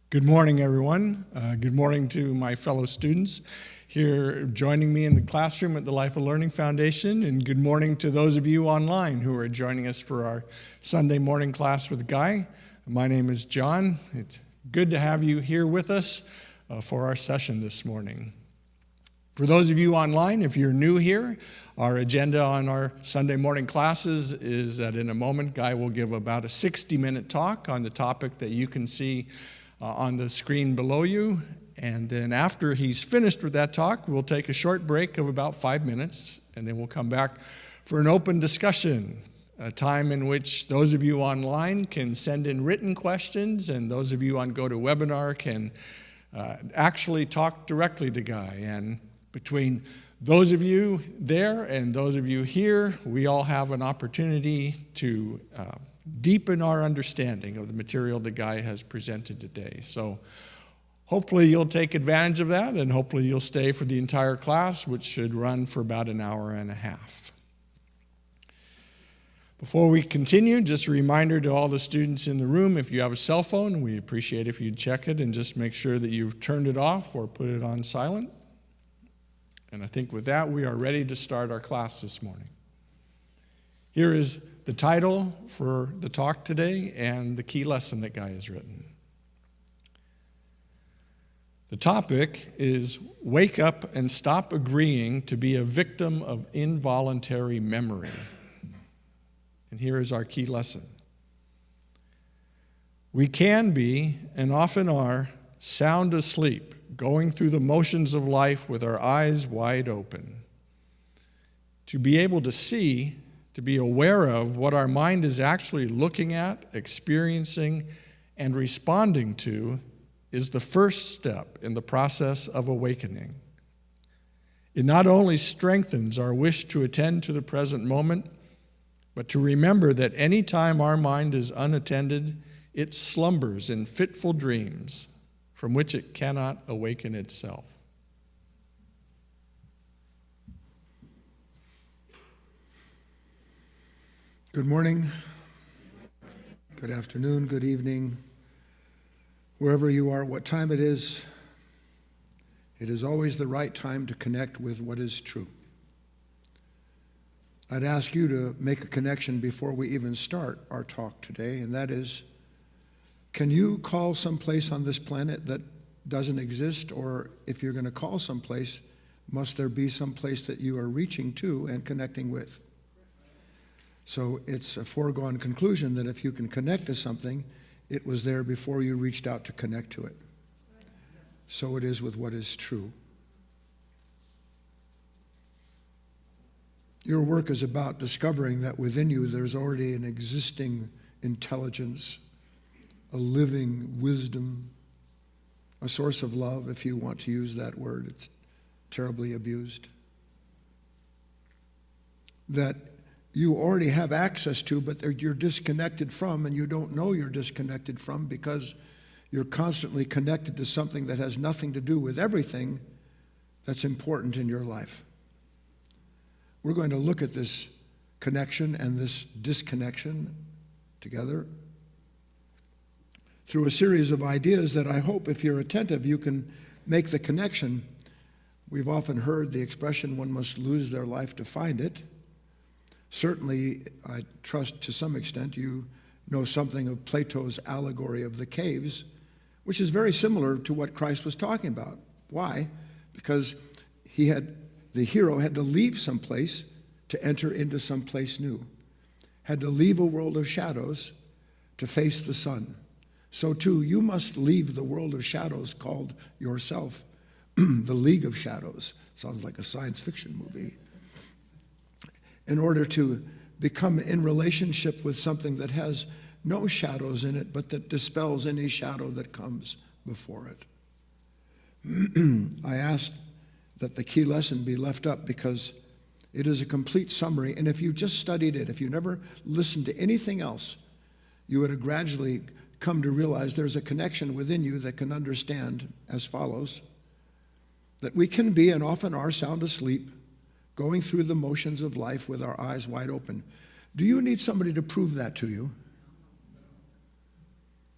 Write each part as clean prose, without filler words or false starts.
Good morning, everyone. Good morning to my fellow students here joining me in the classroom at the Life of Learning Foundation, and good morning to those of you online who are joining us for our Sunday morning class with Guy. My name is John. It's good to have you here with us for our session this morning. For those of you online, if you're new here, our agenda on our Sunday morning classes is that in a moment, Guy will give about a 60-minute talk on the topic that you can see on the screen below you. And then after he's finished with that talk, we'll take a short break of about 5 minutes, and then we'll come back for an open discussion, a time in which those of you online can send in written questions, and those of you on GoToWebinar can actually talk directly to Guy. And between those of you there and those of you here, we all have an opportunity to deepen our understanding of the material that Guy has presented today. So hopefully you'll take advantage of that, and hopefully you'll stay for the entire class, which should run for about an hour and a half. Before we continue, just a reminder to all the students in the room, if you have a cell phone, we appreciate if you'd check it and just make sure that you've turned it off or put it on silent. And I think with that, we are ready to start our class this morning. Here is the title for the talk today and the key lesson that Guy has written. The topic is Wake Up and Stop Agreeing to be a Victim of Involuntary Memory. And here is our key lesson. We can be, and often are, sound asleep, going through the motions of life with our eyes wide open. To be able to see, to be aware of what our mind is actually looking at, experiencing, and responding to is the first step in the process of awakening. It not only strengthens our wish to attend to the present moment, but to remember that any time our mind is unattended, it slumbers in fitful dreams from which it cannot awaken itself. Good morning, good afternoon, good evening, wherever you are, what time it is always the right time to connect with what is true. I'd ask you to make a connection before we even start our talk today, and that is, can you call someplace on this planet that doesn't exist? Or if you're going to call someplace, must there be someplace that you are reaching to and connecting with? So it's a foregone conclusion that if you can connect to something, it was there before you reached out to connect to it. So it is with what is true. Your work is about discovering that within you there's already an existing intelligence, a living wisdom, a source of love, if you want to use that word. It's terribly abused. That you already have access to, but you're disconnected from, and you don't know you're disconnected from because you're constantly connected to something that has nothing to do with everything that's important in your life. We're going to look at this connection and this disconnection together through a series of ideas that I hope, if you're attentive, you can make the connection. We've often heard the expression, one must lose their life to find it. Certainly, I trust to some extent you know something of Plato's allegory of the caves, which is very similar to what Christ was talking about. Why? Because the hero had to leave someplace to enter into someplace new, had to leave a world of shadows to face the sun. So too, you must leave the world of shadows called yourself, the League of Shadows. Sounds like a science fiction movie. In order to become in relationship with something that has no shadows in it, but that dispels any shadow that comes before it. I asked that the key lesson be left up because it is a complete summary, and if you just studied it, if you never listened to anything else, you would have gradually come to realize there's a connection within you that can understand as follows, that we can be and often are sound asleep, going through the motions of life with our eyes wide open. Do you need somebody to prove that to you?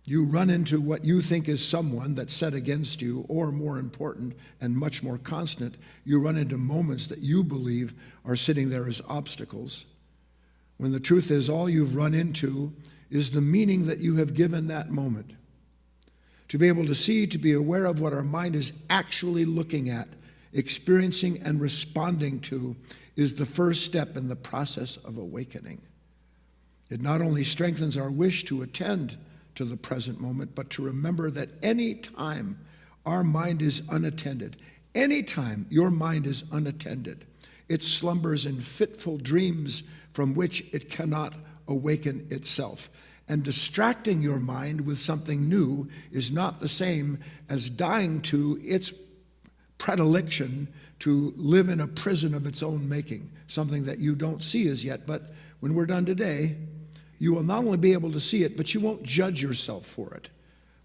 You run into what you think is someone that's set against you, or more important and much more constant, you run into moments that you believe are sitting there as obstacles, when the truth is all you've run into is the meaning that you have given that moment. To be able to see, to be aware of what our mind is actually looking at, experiencing and responding to, is the first step in the process of awakening. It not only strengthens our wish to attend to the present moment, but to remember that any time our mind is unattended, any time your mind is unattended, it slumbers in fitful dreams from which it cannot awaken itself. And distracting your mind with something new is not the same as dying to its predilection to live in a prison of its own making, something that you don't see as yet. But when we're done today, you will not only be able to see it, but you won't judge yourself for it,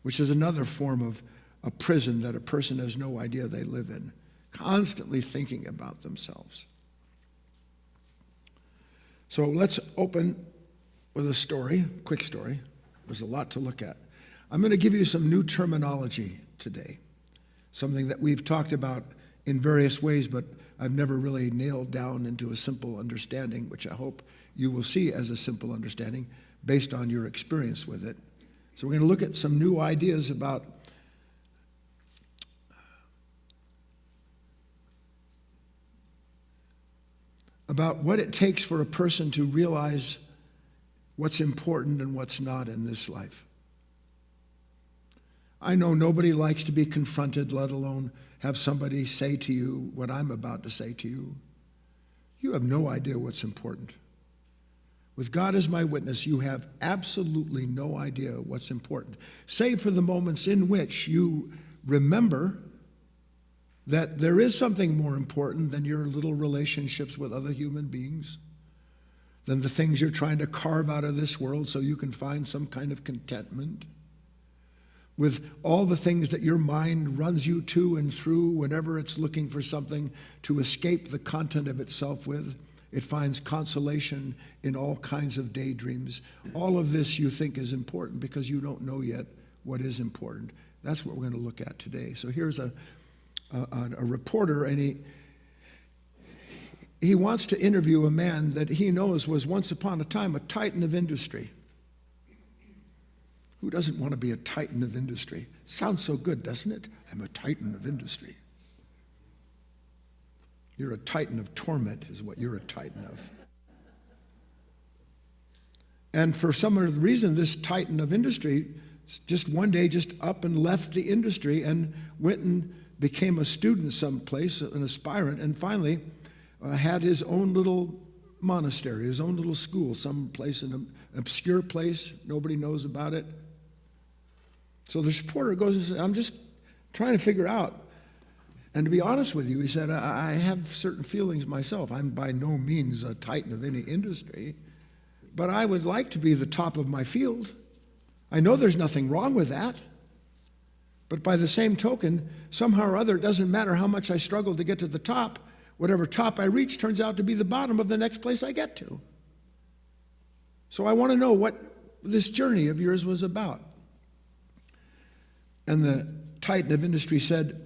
which is another form of a prison that a person has no idea they live in, constantly thinking about themselves. So let's open with a story, quick story. There's a lot to look at. I'm going to give you some new terminology today, something that we've talked about in various ways, but I've never really nailed down into a simple understanding, which I hope you will see as a simple understanding based on your experience with it. So we're going to look at some new ideas about what it takes for a person to realize what's important and what's not in this life. I know nobody likes to be confronted, let alone have somebody say to you what I'm about to say to you. You have no idea what's important. With God as my witness, you have absolutely no idea what's important, save for the moments in which you remember that there is something more important than your little relationships with other human beings, than the things you're trying to carve out of this world so you can find some kind of contentment. With all the things that your mind runs you to and through whenever it's looking for something to escape the content of itself with, it finds consolation in all kinds of daydreams. All of this you think is important because you don't know yet what is important. That's what we're going to look at today. So here's a reporter, and he wants to interview a man that he knows was once upon a time a titan of industry. Who doesn't want to be a titan of industry? Sounds so good, doesn't it? I'm a titan of industry. You're a titan of torment is what you're a titan of. And for some other reason, this titan of industry just one day just up and left the industry and went and became a student someplace, an aspirant, and finally had his own little monastery, his own little school, someplace in an obscure place. Nobody knows about it. So the reporter goes and says, I'm just trying to figure out. And to be honest with you, he said, I have certain feelings myself. I'm by no means a titan of any industry, but I would like to be the top of my field. I know there's nothing wrong with that. But by the same token, somehow or other, it doesn't matter how much I struggle to get to the top, whatever top I reach turns out to be the bottom of the next place I get to. So I want to know what this journey of yours was about. And the titan of industry said,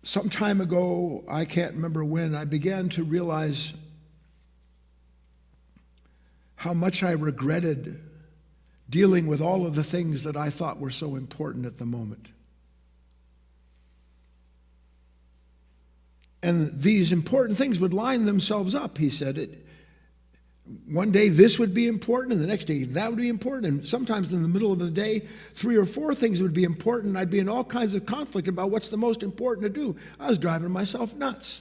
some time ago, I can't remember when, I began to realize how much I regretted dealing with all of the things that I thought were so important at the moment. And these important things would line themselves up, he said. One day this would be important, and the next day that would be important, and sometimes in the middle of the day, 3 or 4 things would be important. I'd be in all kinds of conflict about what's the most important to do. I was driving myself nuts.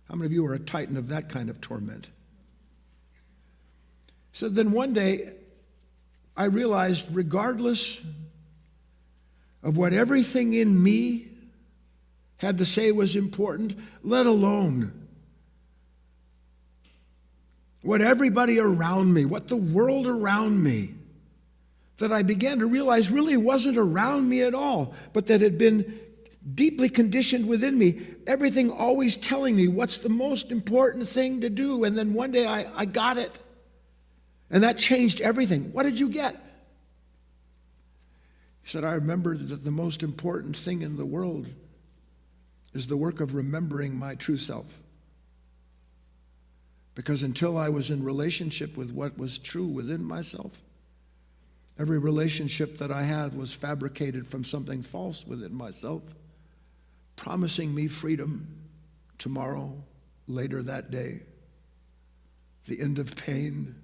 How many of you are a titan of that kind of torment? So then one day, I realized regardless of what everything in me had to say was important, let alone what everybody around me, what the world around me, that I began to realize really wasn't around me at all, but that had been deeply conditioned within me, everything always telling me what's the most important thing to do. And then one day I got it. And that changed everything. What did you get? He said, I remembered that the most important thing in the world is the work of remembering my true self. Because until I was in relationship with what was true within myself, every relationship that I had was fabricated from something false within myself, promising me freedom tomorrow, later that day, the end of pain,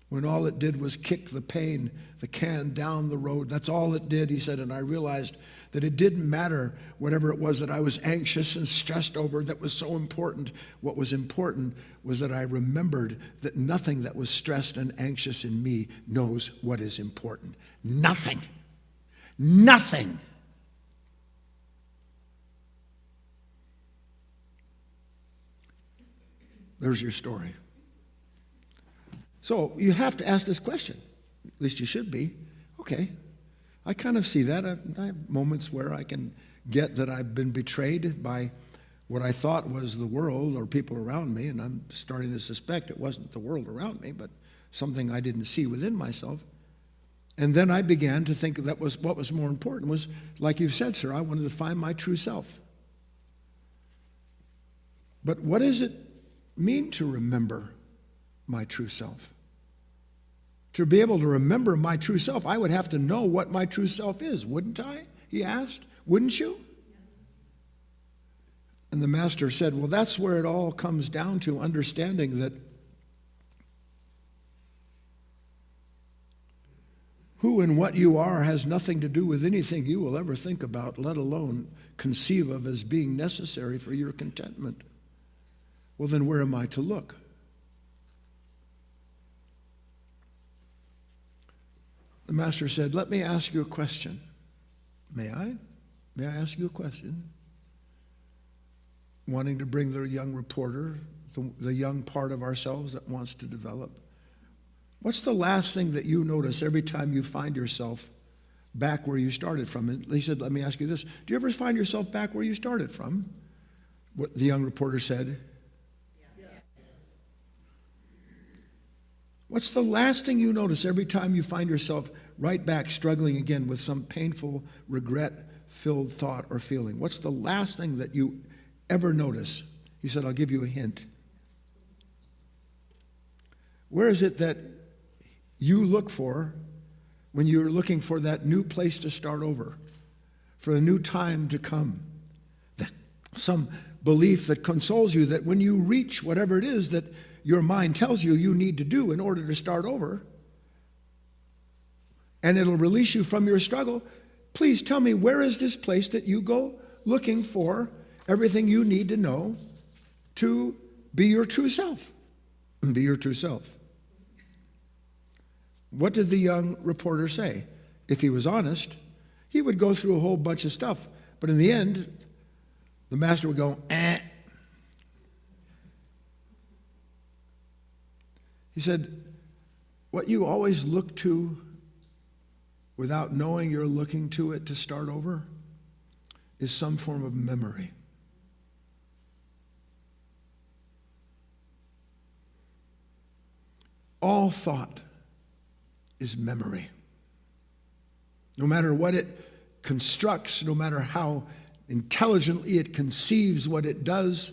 when all it did was kick the pain, the can down the road. That's all it did, he said, and I realized that it didn't matter whatever it was that I was anxious and stressed over that was so important. What was important was that I remembered that nothing that was stressed and anxious in me knows what is important. Nothing. Nothing. There's your story. So you have to ask this question. At least you should be. Okay, I kind of see that. I have moments where I can get that I've been betrayed by what I thought was the world or people around me, and I'm starting to suspect it wasn't the world around me, but something I didn't see within myself. And then I began to think that was what was more important was, like you've said, sir, I wanted to find my true self. But what does it mean to remember my true self? To be able to remember my true self, I would have to know what my true self is, wouldn't I? He asked. Wouldn't you? And the master said, well, that's where it all comes down to, understanding that who and what you are has nothing to do with anything you will ever think about, let alone conceive of as being necessary for your contentment. Well, then where am I to look? The master said, let me ask you a question. May I? May I ask you a question? Wanting to bring the young reporter, the young part of ourselves that wants to develop. What's the last thing that you notice every time you find yourself back where you started from? And he said, let me ask you this. Do you ever find yourself back where you started from? What the young reporter said. What's the last thing you notice every time you find yourself right back struggling again with some painful, regret-filled thought or feeling? What's the last thing that you ever notice? He said, I'll give you a hint. Where is it that you look for when you're looking for that new place to start over, for a new time to come? Some belief that consoles you that when you reach whatever it is that your mind tells you you need to do in order to start over, and it'll release you from your struggle. Please tell me, where is this place that you go looking for everything you need to know to be your true self? Be your true self. What did the young reporter say? If he was honest, he would go through a whole bunch of stuff, but in the end, the master would go, eh. He said, what you always look to without knowing you're looking to it to start over is some form of memory. All thought is memory. No matter what it constructs, no matter how intelligently it conceives what it does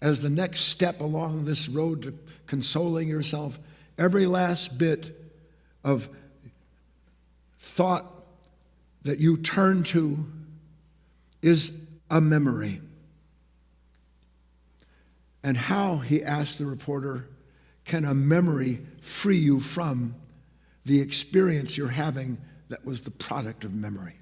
as the next step along this road to consoling yourself, every last bit of thought that you turn to is a memory. And how, he asked the reporter, can a memory free you from the experience you're having that was the product of memory?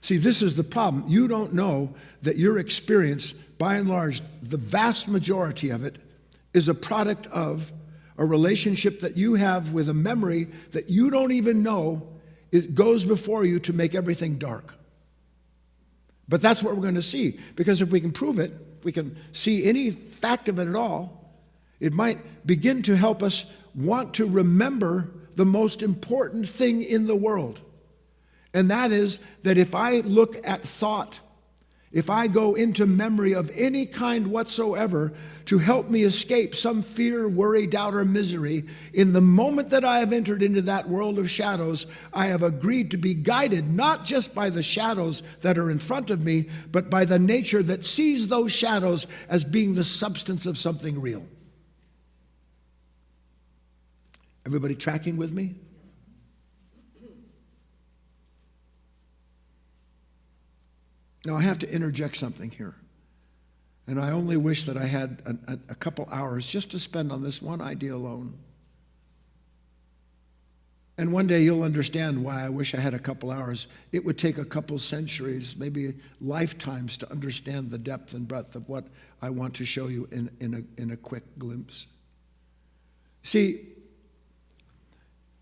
See, this is the problem. You don't know that your experience, by and large, the vast majority of it, is a product of a relationship that you have with a memory that you don't even know it goes before you to make everything dark. But that's what we're going to see, because if we can prove it, if we can see any fact of it at all, it might begin to help us want to remember the most important thing in the world. And that is that if I look at thought if I go into memory of any kind whatsoever to help me escape some fear, worry, doubt, or misery, in the moment that I have entered into that world of shadows, I have agreed to be guided not just by the shadows that are in front of me, but by the nature that sees those shadows as being the substance of something real. Everybody tracking with me? Now, I have to interject something here. And I only wish that I had a couple hours just to spend on this one idea alone. And one day you'll understand why I wish I had a couple hours. It would take a couple centuries, maybe lifetimes, to understand the depth and breadth of what I want to show you in a quick glimpse. See,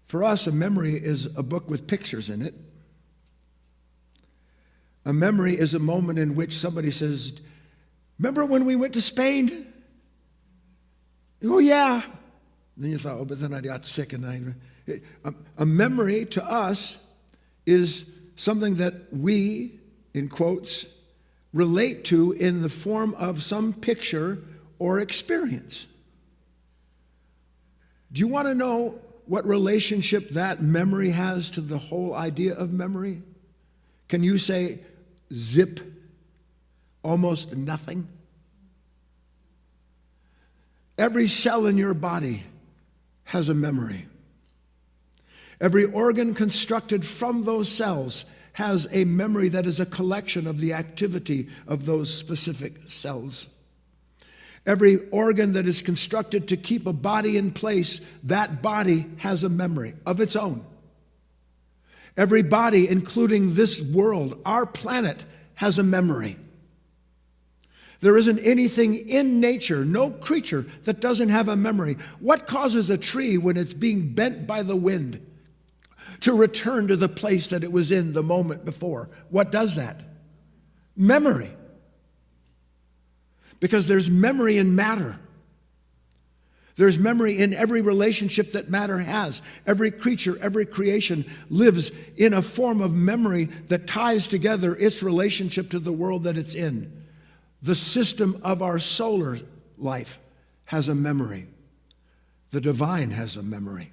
for us, a memory is a book with pictures in it. A memory is a moment in which somebody says, remember when we went to Spain? Oh, yeah. And then you thought, oh, but then I got sick. A memory to us is something that we, in quotes, relate to in the form of some picture or experience. Do you want to know what relationship that memory has to the whole idea of memory? Can you say, zip, almost nothing? Every cell in your body has a memory. Every organ constructed from those cells has a memory that is a collection of the activity of those specific cells. Every organ that is constructed to keep a body in place, that body has a memory of its own. Every body, including this world, our planet, has a memory. There isn't anything in nature, no creature, that doesn't have a memory. What causes a tree when it's being bent by the wind to return to the place that it was in the moment before? What does that? Memory. Because there's memory in matter. There's memory in every relationship that matter has. Every creature, every creation lives in a form of memory that ties together its relationship to the world that it's in. The system of our solar life has a memory. The divine has a memory.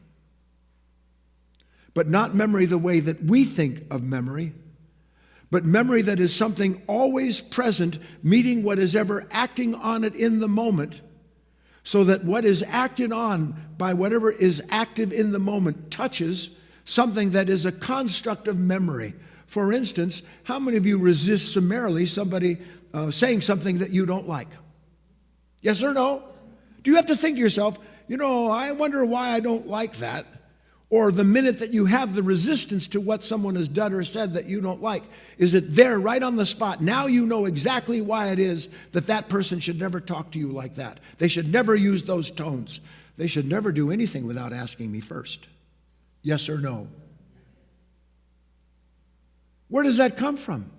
But not memory the way that we think of memory, but memory that is something always present, meeting what is ever acting on it in the moment, so that what is acted on by whatever is active in the moment touches something that is a construct of memory. For instance, how many of you resist summarily somebody saying something that you don't like? Yes or no? Do you have to think to yourself, I wonder why I don't like that? Or the minute that you have the resistance to what someone has done or said that you don't like, is it there right on the spot? Now you know exactly why it is that that person should never talk to you like that. They should never use those tones. They should never do anything without asking me first. Yes or no? Where does that come from?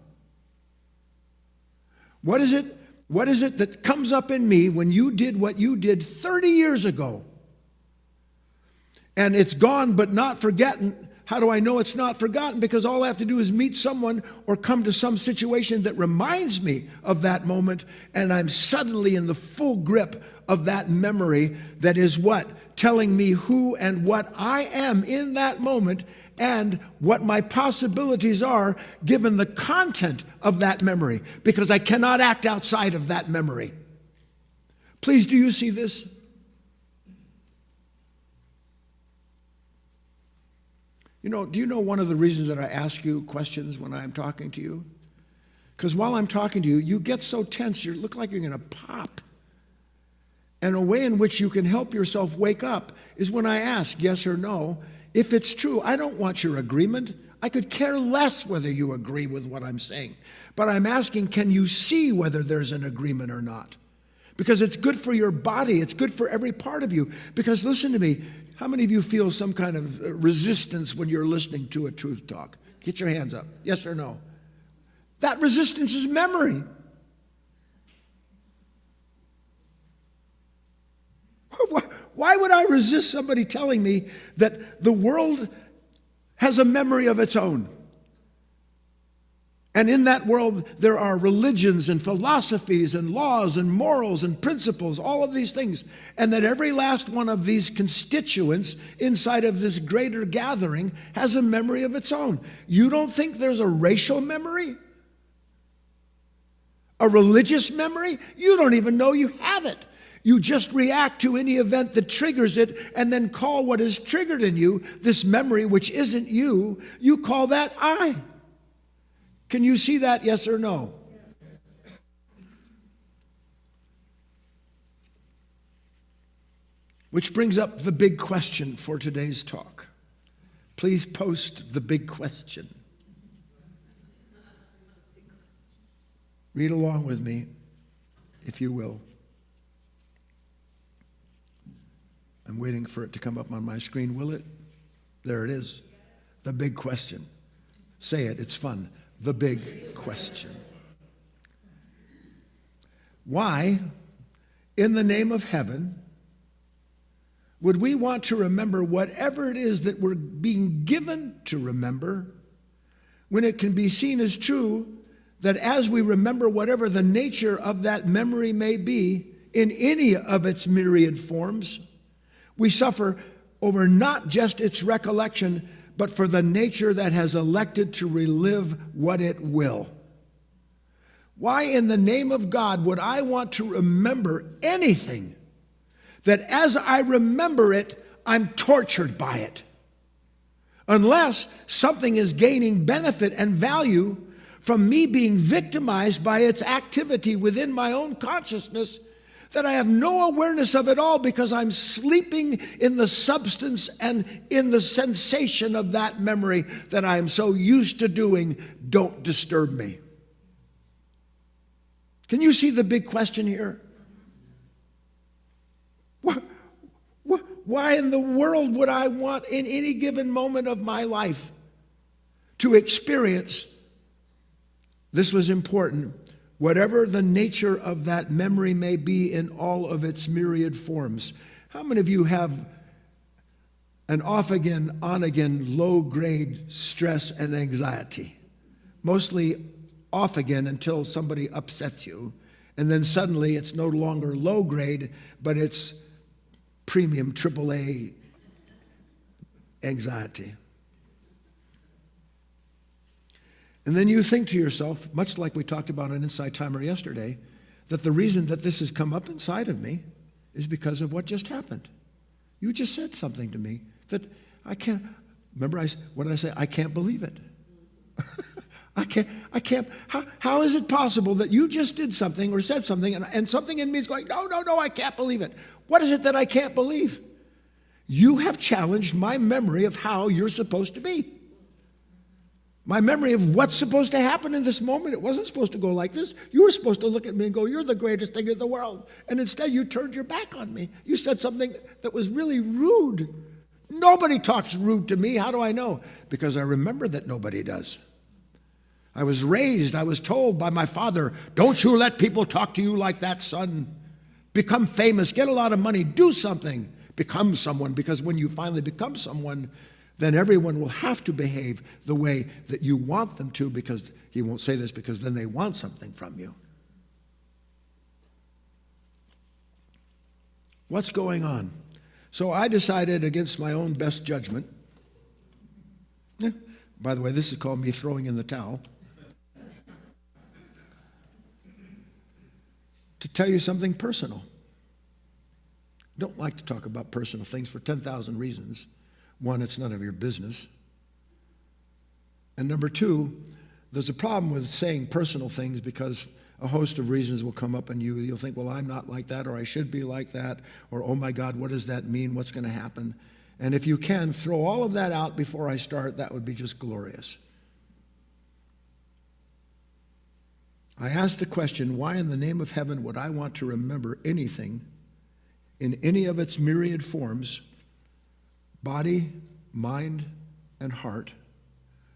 What is it that comes up in me when you did what you did 30 years ago? And it's gone but not forgotten. How do I know it's not forgotten? Because all I have to do is meet someone or come to some situation that reminds me of that moment, and I'm suddenly in the full grip of that memory that is what? Telling me who and what I am in that moment and what my possibilities are given the content of that memory, because I cannot act outside of that memory. Please, do you see this? Do you know one of the reasons that I ask you questions when I'm talking to you? Because while I'm talking to you, you get so tense, you look like you're going to pop. And a way in which you can help yourself wake up is when I ask yes or no. If it's true, I don't want your agreement. I could care less whether you agree with what I'm saying. But I'm asking, can you see whether there's an agreement or not? Because it's good for your body. It's good for every part of you. Because listen to me. How many of you feel some kind of resistance when you're listening to a truth talk? Get your hands up. Yes or no? That resistance is memory. Why would I resist somebody telling me that the world has a memory of its own? And in that world, there are religions and philosophies and laws and morals and principles, all of these things. And that every last one of these constituents inside of this greater gathering has a memory of its own. You don't think there's a racial memory? A religious memory? You don't even know you have it. You just react to any event that triggers it and then call what is triggered in you, this memory which isn't you, you call that I. Can you see that, yes or no? Which brings up the big question for today's talk. Please post the big question. Read along with me, if you will. I'm waiting for it to come up on my screen. Will it? There it is. The big question. Say it, it's fun. The big question. Why, in the name of heaven, would we want to remember whatever it is that we're being given to remember when it can be seen as true that as we remember whatever the nature of that memory may be in any of its myriad forms, we suffer over not just its recollection, but for the nature that has elected to relive what it will? Why in the name of God would I want to remember anything that as I remember it, I'm tortured by it? Unless something is gaining benefit and value from me being victimized by its activity within my own consciousness, that I have no awareness of it all because I'm sleeping in the substance and in the sensation of that memory that I am so used to doing. Don't disturb me. Can you see the big question here? Why in the world would I want in any given moment of my life to experience, this was important, whatever the nature of that memory may be in all of its myriad forms? How many of you have an off-again, on-again, low-grade stress and anxiety? Mostly off-again until somebody upsets you, and then suddenly it's no longer low-grade, but it's premium AAA anxiety. And then you think to yourself, much like we talked about on Inside Timer yesterday, that the reason that this has come up inside of me is because of what just happened. You just said something to me that I can't, remember what did I say? I can't believe it. I can't, how is it possible that you just did something or said something and something in me is going, no, I can't believe it. What is it that I can't believe? You have challenged my memory of how you're supposed to be. My memory of what's supposed to happen in this moment. It wasn't supposed to go like this. You were supposed to look at me and go, you're the greatest thing in the world. And instead you turned your back on me. You said something that was really rude. Nobody talks rude to me. How do I know? Because I remember that nobody does. I was told by my father, don't you let people talk to you like that, son. Become famous, get a lot of money, do something. Become someone, because when you finally become someone, then everyone will have to behave the way that you want them to, because he won't say this, because then they want something from you. What's going on? So I decided against my own best judgment. By the way, this is called me throwing in the towel. To tell you something personal. Don't like to talk about personal things for 10,000 reasons. One, it's none of your business. And number two, there's a problem with saying personal things because a host of reasons will come up in you. You'll think, well, I'm not like that, or I should be like that, or oh my God, what does that mean? What's going to happen? And if you can, throw all of that out before I start, that would be just glorious. I asked the question, why in the name of heaven would I want to remember anything in any of its myriad forms, body, mind, and heart?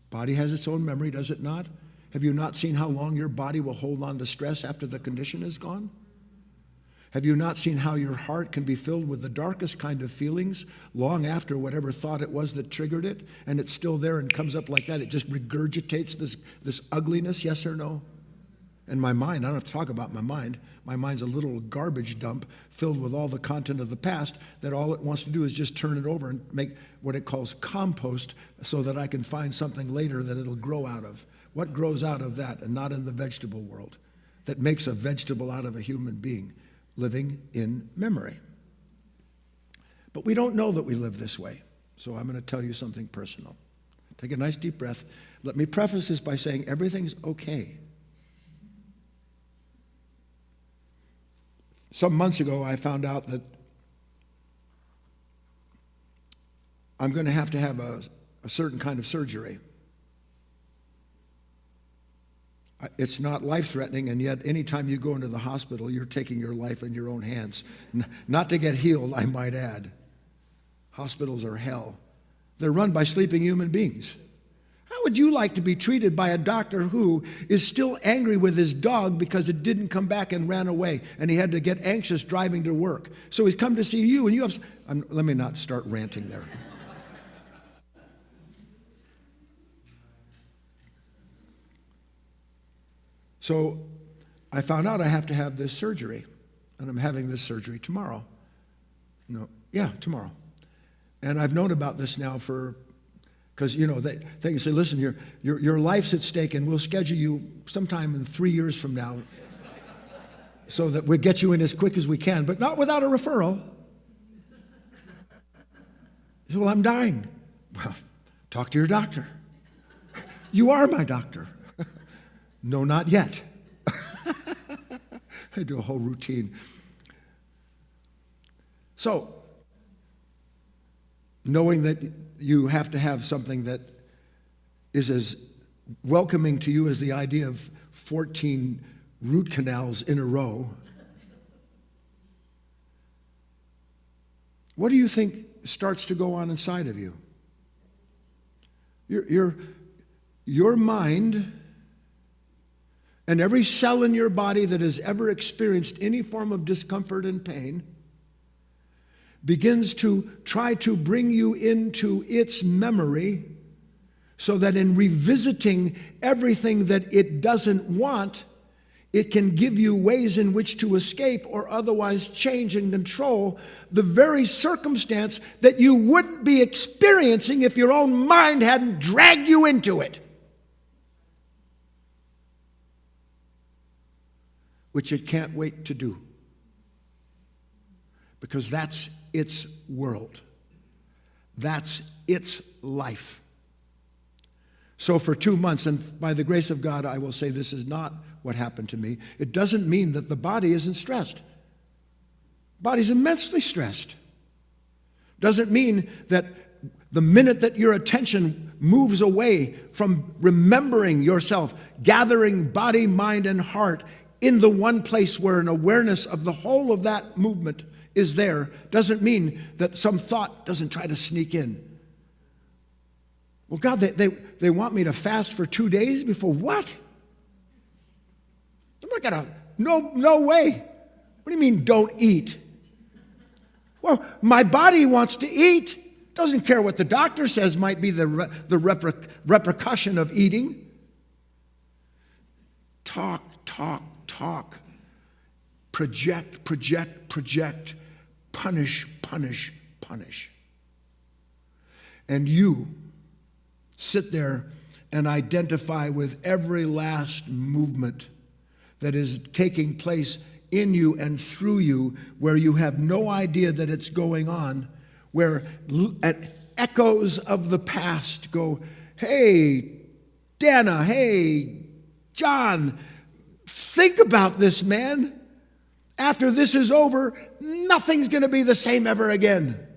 Body has its own memory, does it not? Have you not seen how long your body will hold on to stress after the condition is gone? Have you not seen how your heart can be filled with the darkest kind of feelings long after whatever thought it was that triggered it, and it's still there and comes up like that? It just regurgitates this ugliness, yes or no? And my mind, I don't have to talk about my mind. My mind's a little garbage dump filled with all the content of the past that all it wants to do is just turn it over and make what it calls compost so that I can find something later that it'll grow out of. What grows out of that and not in the vegetable world that makes a vegetable out of a human being living in memory? But we don't know that we live this way. So I'm going to tell you something personal. Take a nice deep breath. Let me preface this by saying everything's okay. Some months ago, I found out that I'm going to have a certain kind of surgery. It's not life-threatening, and yet anytime you go into the hospital, you're taking your life in your own hands. Not to get healed, I might add. Hospitals are hell. They're run by sleeping human beings. How would you like to be treated by a doctor who is still angry with his dog because it didn't come back and ran away, and he had to get anxious driving to work? So he's come to see you, and you have... let me not start ranting there. So I found out I have to have this surgery, and I'm having this surgery tomorrow. Tomorrow. And I've known about this now because, they say, listen, your life's at stake, and we'll schedule you sometime in 3 years from now so that we'll get you in as quick as we can, but not without a referral. He said, well, I'm dying. Well, talk to your doctor. You are my doctor. No, not yet. I do a whole routine. So, knowing that you have to have something that is as welcoming to you as the idea of 14 root canals in a row, what do you think starts to go on inside of you? Your mind and every cell in your body that has ever experienced any form of discomfort and pain begins to try to bring you into its memory so that in revisiting everything that it doesn't want, it can give you ways in which to escape or otherwise change and control the very circumstance that you wouldn't be experiencing if your own mind hadn't dragged you into it. Which it can't wait to do. Because that's its world. That's its life. So for 2 months, and by the grace of God, I will say this is not what happened to me. It doesn't mean that the body isn't stressed. The body's immensely stressed. Doesn't mean that the minute that your attention moves away from remembering yourself, gathering body, mind, and heart in the one place where an awareness of the whole of that movement is there, doesn't mean that some thought doesn't try to sneak in. Well, God, they want me to fast for 2 days before what? I'm not gonna, no way. What do you mean don't eat? Well, my body wants to eat. Doesn't care what the doctor says might be the repercussion of eating. Talk. Project. Punish. And you sit there and identify with every last movement that is taking place in you and through you, where you have no idea that it's going on, where echoes of the past go, hey, Dana, hey, John, think about this, man. After this is over, nothing's going to be the same ever again.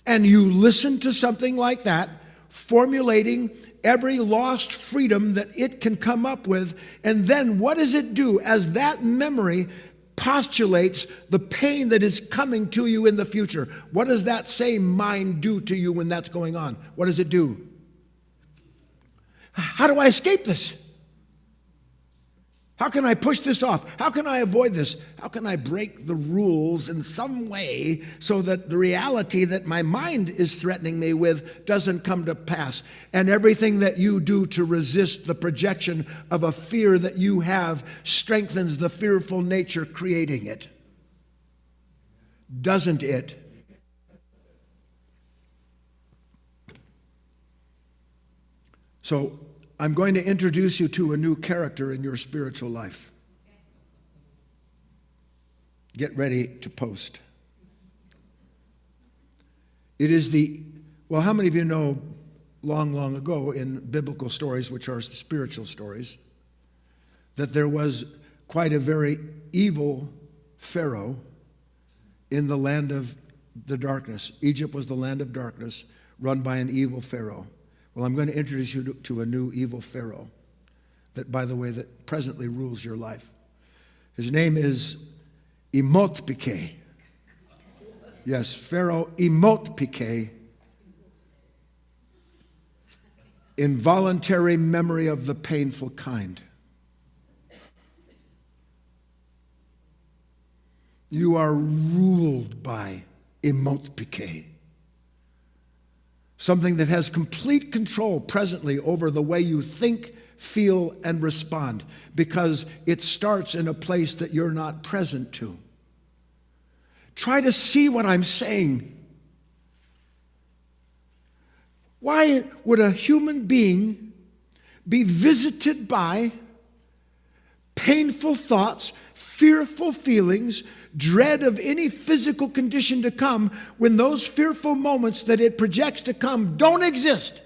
And you listen to something like that, formulating every lost freedom that it can come up with, and then what does it do as that memory postulates the pain that is coming to you in the future? What does that same mind do to you when that's going on? What does it do? How do I escape this? How can I push this off? How can I avoid this? How can I break the rules in some way so that the reality that my mind is threatening me with doesn't come to pass? And everything that you do to resist the projection of a fear that you have strengthens the fearful nature creating it. Doesn't it? So, I'm going to introduce you to a new character in your spiritual life. Get ready to post. It is how many of you know long, long ago in biblical stories, which are spiritual stories, that there was quite a very evil Pharaoh in the land of the darkness. Egypt was the land of darkness, run by an evil Pharaoh. Well, I'm going to introduce you to a new evil Pharaoh that, by the way, that presently rules your life. His name is Imotpike. Yes, Pharaoh Imotpike. Involuntary memory of the painful kind. You are ruled by Imotpike. Something that has complete control presently over the way you think, feel, and respond, because it starts in a place that you're not present to. Try to see what I'm saying. Why would a human being be visited by painful thoughts, fearful feelings, dread of any physical condition to come, when those fearful moments that it projects to come don't exist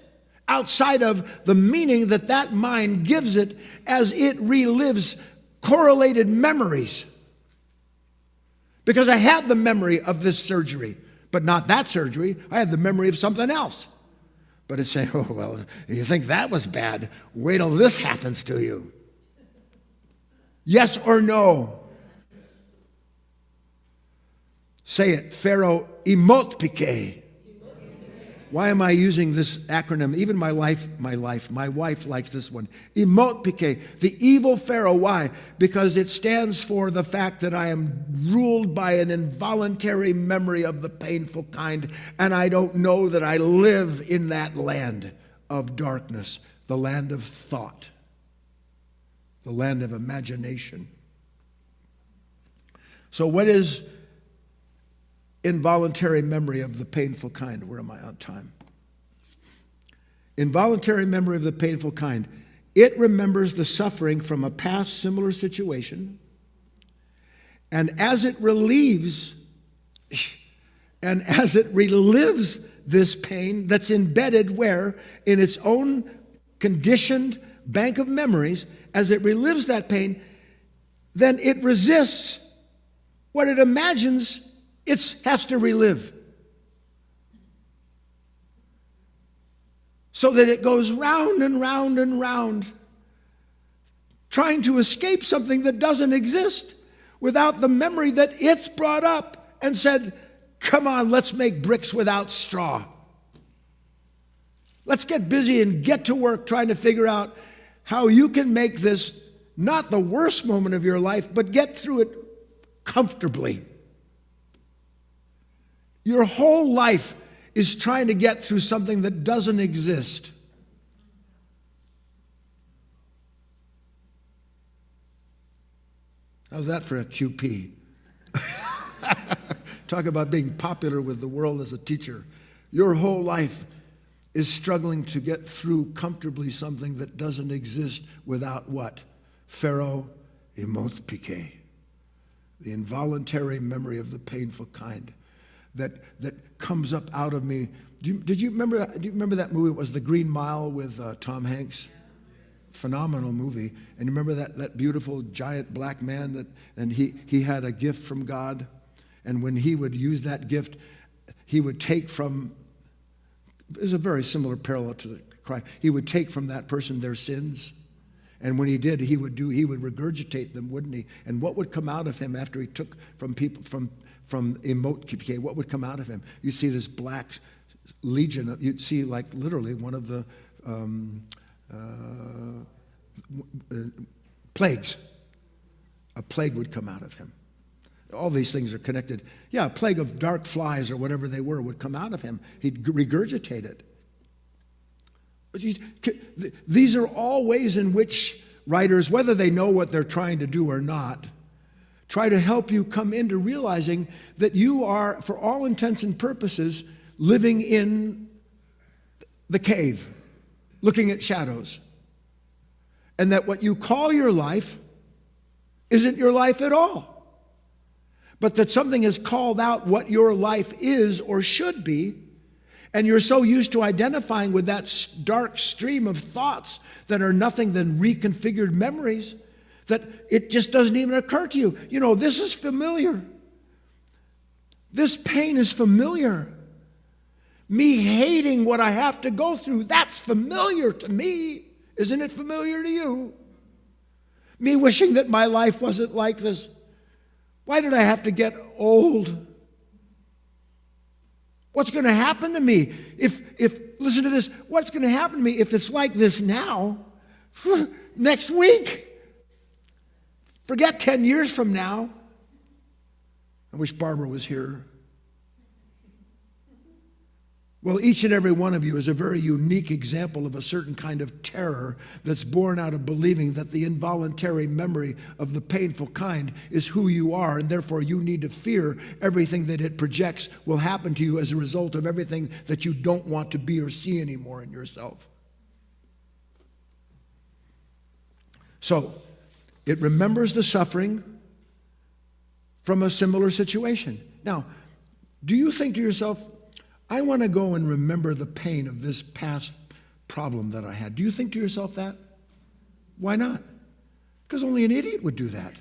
outside of the meaning that that mind gives it as it relives correlated memories? Because I had the memory of this surgery, but not that surgery. I had the memory of something else. But it's saying, oh, well, you think that was bad? Wait till this happens to you. Yes or no? Say it, Pharaoh Imotpike. Why am I using this acronym? Even my wife likes this one. Imotpike, the evil Pharaoh. Why? Because it stands for the fact that I am ruled by an involuntary memory of the painful kind, and I don't know that I live in that land of darkness, the land of thought, the land of imagination. So what is involuntary memory of the painful kind? Where am I on time? Involuntary memory of the painful kind. It remembers the suffering from a past similar situation, and as it relives this pain that's embedded where? In its own conditioned bank of memories, as it relives that pain, then it resists what it imagines it has to relive. So that it goes round and round and round, trying to escape something that doesn't exist without the memory that it's brought up and said, come on, let's make bricks without straw. Let's get busy and get to work trying to figure out how you can make this not the worst moment of your life, but get through it comfortably. Your whole life is trying to get through something that doesn't exist. How's that for a QP? Talk about being popular with the world as a teacher. Your whole life is struggling to get through comfortably something that doesn't exist without what? Pharaoh Imotpike, the involuntary memory of the painful kind. That comes up out of me. Do you remember that movie? It was The Green Mile with Tom Hanks. Phenomenal movie. And you remember that beautiful giant black man and he had a gift from God, and when he would use that gift, he would take from. There's a very similar parallel to the Christ. He would take from that person their sins, and when he did, he would regurgitate them, wouldn't he? And what would come out of him after he took from people from Imotpike, what would come out of him? You'd see this black legion. You'd see like literally one of the plagues a plague would come out of him. All these things are connected. Yeah, a plague of dark flies or whatever they were would come out of him. He'd regurgitate it. But these are all ways in which writers, whether they know what they're trying to do or not, try to help you come into realizing that you are, for all intents and purposes, living in the cave, looking at shadows. And that what you call your life isn't your life at all. But that something has called out what your life is or should be, and you're so used to identifying with that dark stream of thoughts that are nothing than reconfigured memories that it just doesn't even occur to you. You know, this is familiar. This pain is familiar. Me hating what I have to go through, that's familiar to me. Isn't it familiar to you? Me wishing that my life wasn't like this. Why did I have to get old? What's going to happen to me if listen to this, what's going to happen to me if it's like this now, next week? Forget 10 years from now. I wish Barbara was here. Well, each and every one of you is a very unique example of a certain kind of terror that's born out of believing that the involuntary memory of the painful kind is who you are, and therefore you need to fear everything that it projects will happen to you as a result of everything that you don't want to be or see anymore in yourself. So, it remembers the suffering from a similar situation. Now, do you think to yourself, I want to go and remember the pain of this past problem that I had? Do you think to yourself that? Why not? Because only an idiot would do that.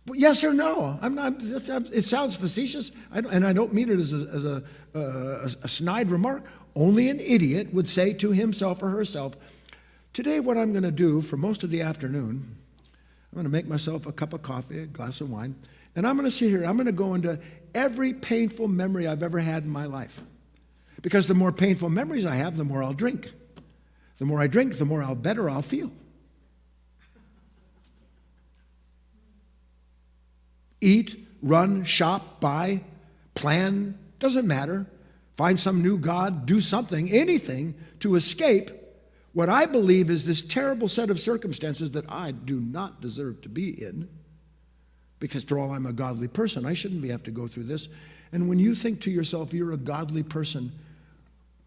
But yes or no? I'm not. It sounds facetious, and I don't mean it as a snide remark. Only an idiot would say to himself or herself, today what I'm going to do for most of the afternoon, I'm going to make myself a cup of coffee, a glass of wine, and I'm going to sit here, I'm going to go into every painful memory I've ever had in my life. Because the more painful memories I have, the more I'll drink. The more I drink, the more better I'll feel. Eat, run, shop, buy, plan, doesn't matter. Find some new God, do something, anything to escape what I believe is this terrible set of circumstances that I do not deserve to be in. Because after all, I'm a godly person. I shouldn't have to go through this. And when you think to yourself, you're a godly person,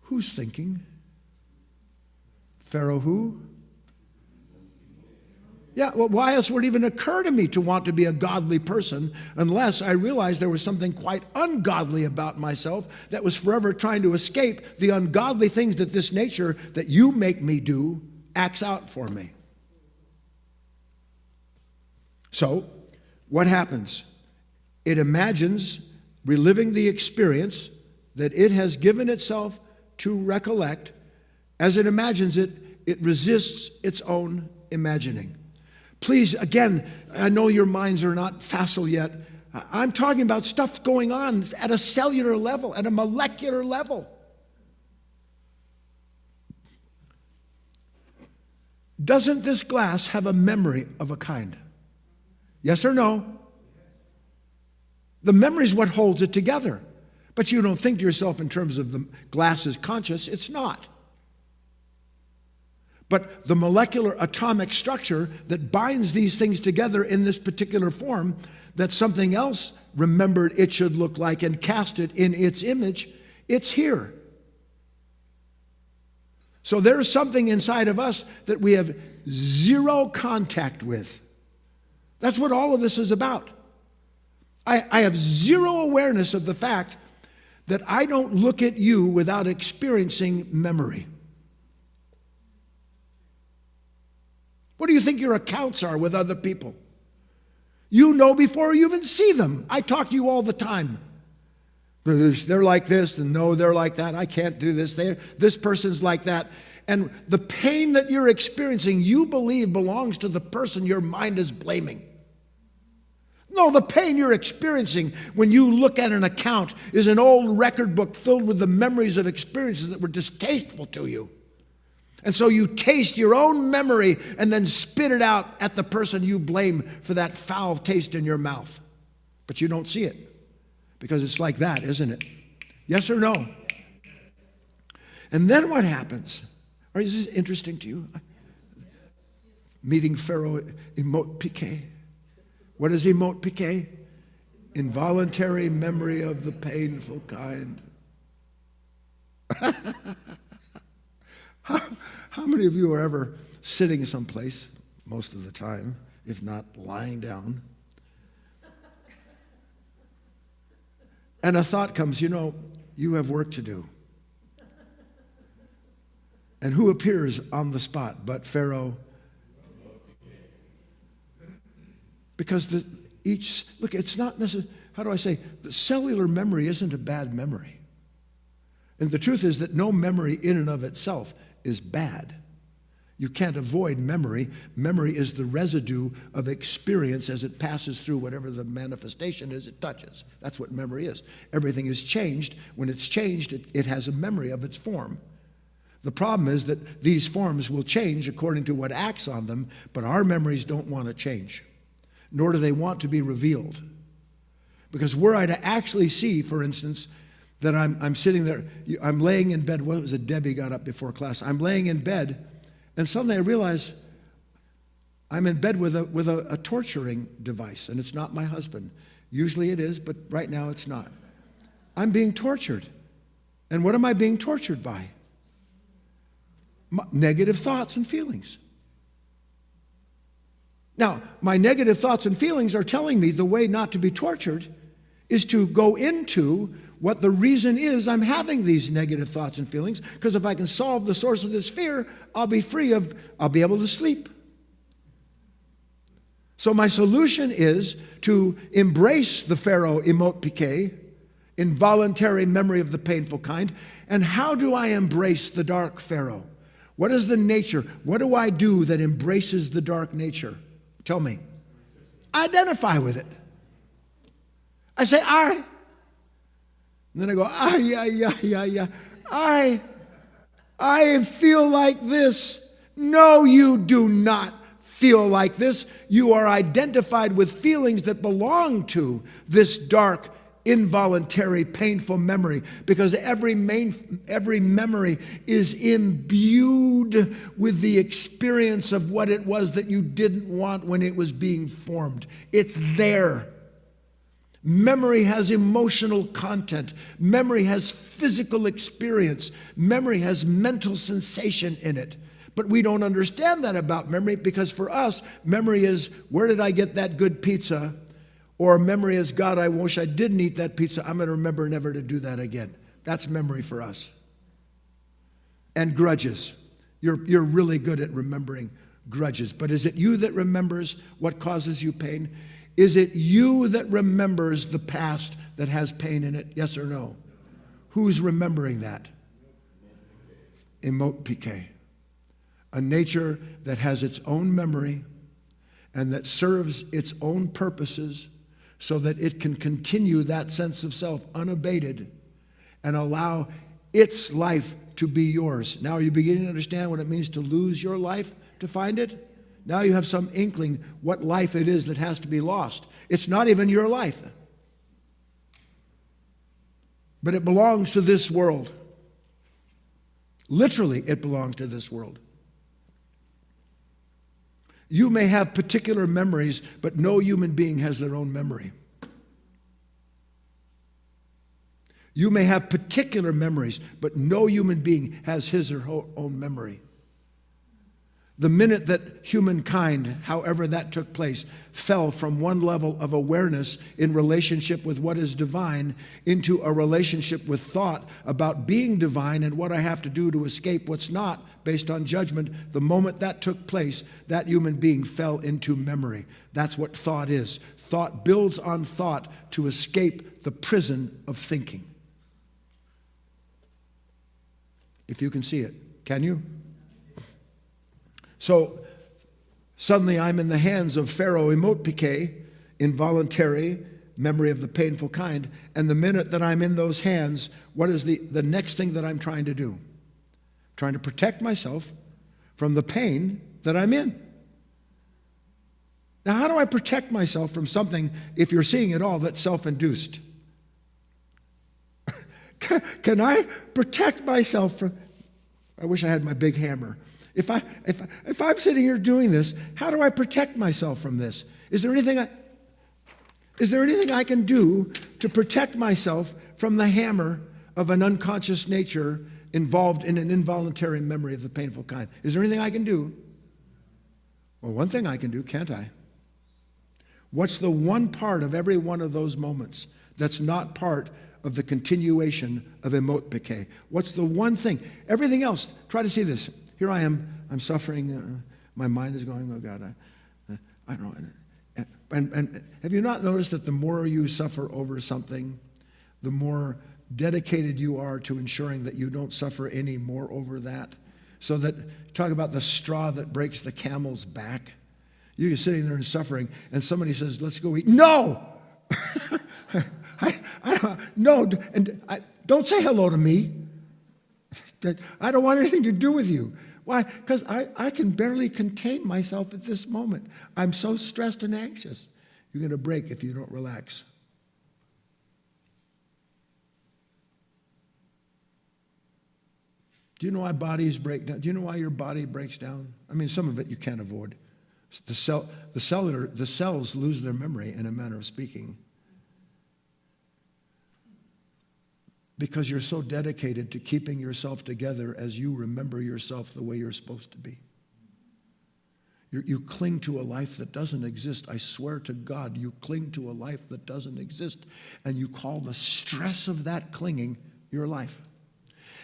who's thinking? Pharaoh who? Yeah, well, why else would it even occur to me to want to be a godly person unless I realized there was something quite ungodly about myself that was forever trying to escape the ungodly things that this nature that you make me do acts out for me. So, what happens? It imagines reliving the experience that it has given itself to recollect. As it imagines it, it resists its own imagining. Please, again, I know your minds are not facile yet. I'm talking about stuff going on at a cellular level, at a molecular level. Doesn't this glass have a memory of a kind? Yes or no? The memory is what holds it together. But you don't think to yourself in terms of the glass is conscious. It's not. But the molecular atomic structure that binds these things together in this particular form, that something else remembered it should look like and cast it in its image, it's here. So there's something inside of us that we have zero contact with. That's what all of this is about. I have zero awareness of the fact that I don't look at you without experiencing memory. What do you think your accounts are with other people? You know before you even see them. I talk to you all the time. They're like this, and no, they're like that. I can't do this. This person's like that. And the pain that you're experiencing, you believe belongs to the person your mind is blaming. No, the pain you're experiencing when you look at an account is an old record book filled with the memories of experiences that were distasteful to you. And so you taste your own memory and then spit it out at the person you blame for that foul taste in your mouth. But you don't see it because it's like that, isn't it? Yes or no? And then what happens? Is this interesting to you? Meeting Pharaoh emote piqué. What is emote piqué? Involuntary memory of the painful kind. How many of you are ever sitting someplace, most of the time, if not lying down, and a thought comes, you have work to do. And who appears on the spot but Pharaoh? Because it's not necessarily, how do I say, the cellular memory isn't a bad memory. And the truth is that no memory in and of itself is bad. You can't avoid memory. Memory is the residue of experience as it passes through whatever the manifestation is it touches. That's what memory is. Everything is changed. When it's changed, it has a memory of its form. The problem is that these forms will change according to what acts on them, but our memories don't want to change, nor do they want to be revealed. Because were I to actually see, for instance, that I'm sitting there, I'm laying in bed. What was it? Debbie got up before class. I'm laying in bed, and suddenly I realize I'm in bed with a torturing device, and it's not my husband. Usually it is, but right now it's not. I'm being tortured. And what am I being tortured by? Negative thoughts and feelings. Now, my negative thoughts and feelings are telling me the way not to be tortured is to go into what the reason is I'm having these negative thoughts and feelings, because if I can solve the source of this fear, I'll be able to sleep. So my solution is to embrace the Pharaoh emote piqué, involuntary memory of the painful kind. And how do I embrace the dark Pharaoh? What is the nature? What do I do that embraces the dark nature? Tell me. Identify with it. I say, I. And then I go, I feel like this. No, you do not feel like this. You are identified with feelings that belong to this dark, involuntary, painful memory, because every memory is imbued with the experience of what it was that you didn't want when it was being formed. It's there. Memory has emotional content. Memory has physical experience. Memory has mental sensation in it. But we don't understand that about memory, because for us, memory is, where did I get that good pizza? Or memory is, God, I wish I didn't eat that pizza. I'm going to remember never to do that again. That's memory for us. And grudges. You're really good at remembering grudges. But is it you that remembers what causes you pain? Is it you that remembers the past that has pain in it? Yes or no? Who's remembering that? Emote piqué. A nature that has its own memory and that serves its own purposes so that it can continue that sense of self unabated and allow its life to be yours. Now, are you beginning to understand what it means to lose your life to find it? Now you have some inkling what life it is that has to be lost. It's not even your life, but it belongs to this world. Literally, it belongs to this world. You may have particular memories, but no human being has their own memory. You may have particular memories, but no human being has his or her own memory. The minute that humankind, however that took place, fell from one level of awareness in relationship with what is divine into a relationship with thought about being divine and what I have to do to escape what's not based on judgment, the moment that took place, that human being fell into memory. That's what thought is. Thought builds on thought to escape the prison of thinking. If you can see it, can you? So suddenly I'm in the hands of Pharaoh emote piqué, involuntary memory of the painful kind. And the minute that I'm in those hands, what is the next thing that I'm trying to do? Trying to protect myself from the pain that I'm in. Now, how do I protect myself from something, if you're seeing it all, that's self-induced? Can I protect myself from... I wish I had my big hammer. If I'm sitting here doing this, how do I protect myself from this? Is there anything I can do to protect myself from the hammer of an unconscious nature involved in an involuntary memory of the painful kind? Is there anything I can do? Well, one thing I can do, can't I? What's the one part of every one of those moments that's not part of the continuation of emot-pike? What's the one thing? Everything else, try to see this. Here I am, I'm suffering, my mind is going, oh God, I don't know. And have you not noticed that the more you suffer over something, the more dedicated you are to ensuring that you don't suffer any more over that? So that, talk about the straw that breaks the camel's back. You're sitting there and suffering, and somebody says, let's go eat. No! No, and don't say hello to me. I don't want anything to do with you. Why? Because I can barely contain myself at this moment. I'm so stressed and anxious. You're going to break if you don't relax. Do you know why bodies break down? Do you know why your body breaks down? I mean, some of it you can't avoid. The cells lose their memory, in a manner of speaking, because you're so dedicated to keeping yourself together as you remember yourself the way you're supposed to be. You cling to a life that doesn't exist. I swear to God, you cling to a life that doesn't exist, and you call the stress of that clinging your life.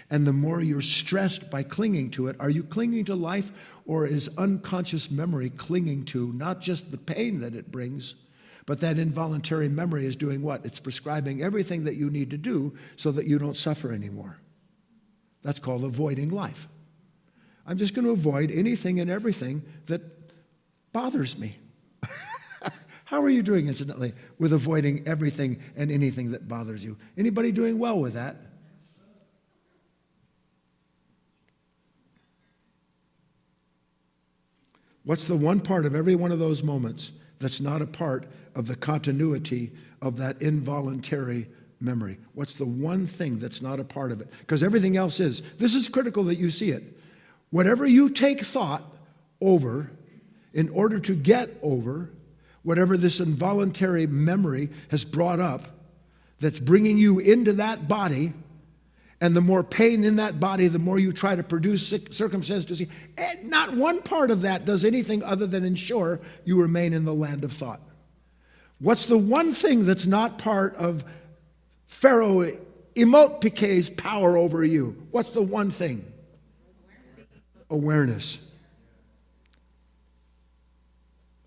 And the more you're stressed by clinging to it, are you clinging to life, or is unconscious memory clinging to not just the pain that it brings, but that involuntary memory is doing what? It's prescribing everything that you need to do so that you don't suffer anymore. That's called avoiding life. I'm just going to avoid anything and everything that bothers me. How are you doing, incidentally, with avoiding everything and anything that bothers you? Anybody doing well with that? What's the one part of every one of those moments that's not a part of the continuity of that involuntary memory? What's the one thing that's not a part of it? Because everything else is. This is critical that you see it. Whatever you take thought over in order to get over whatever this involuntary memory has brought up that's bringing you into that body, and the more pain in that body, the more you try to produce circumstances to see. And not one part of that does anything other than ensure you remain in the land of thought. What's the one thing that's not part of Pharaoh emot-pike's power over you? What's the one thing? Awareness.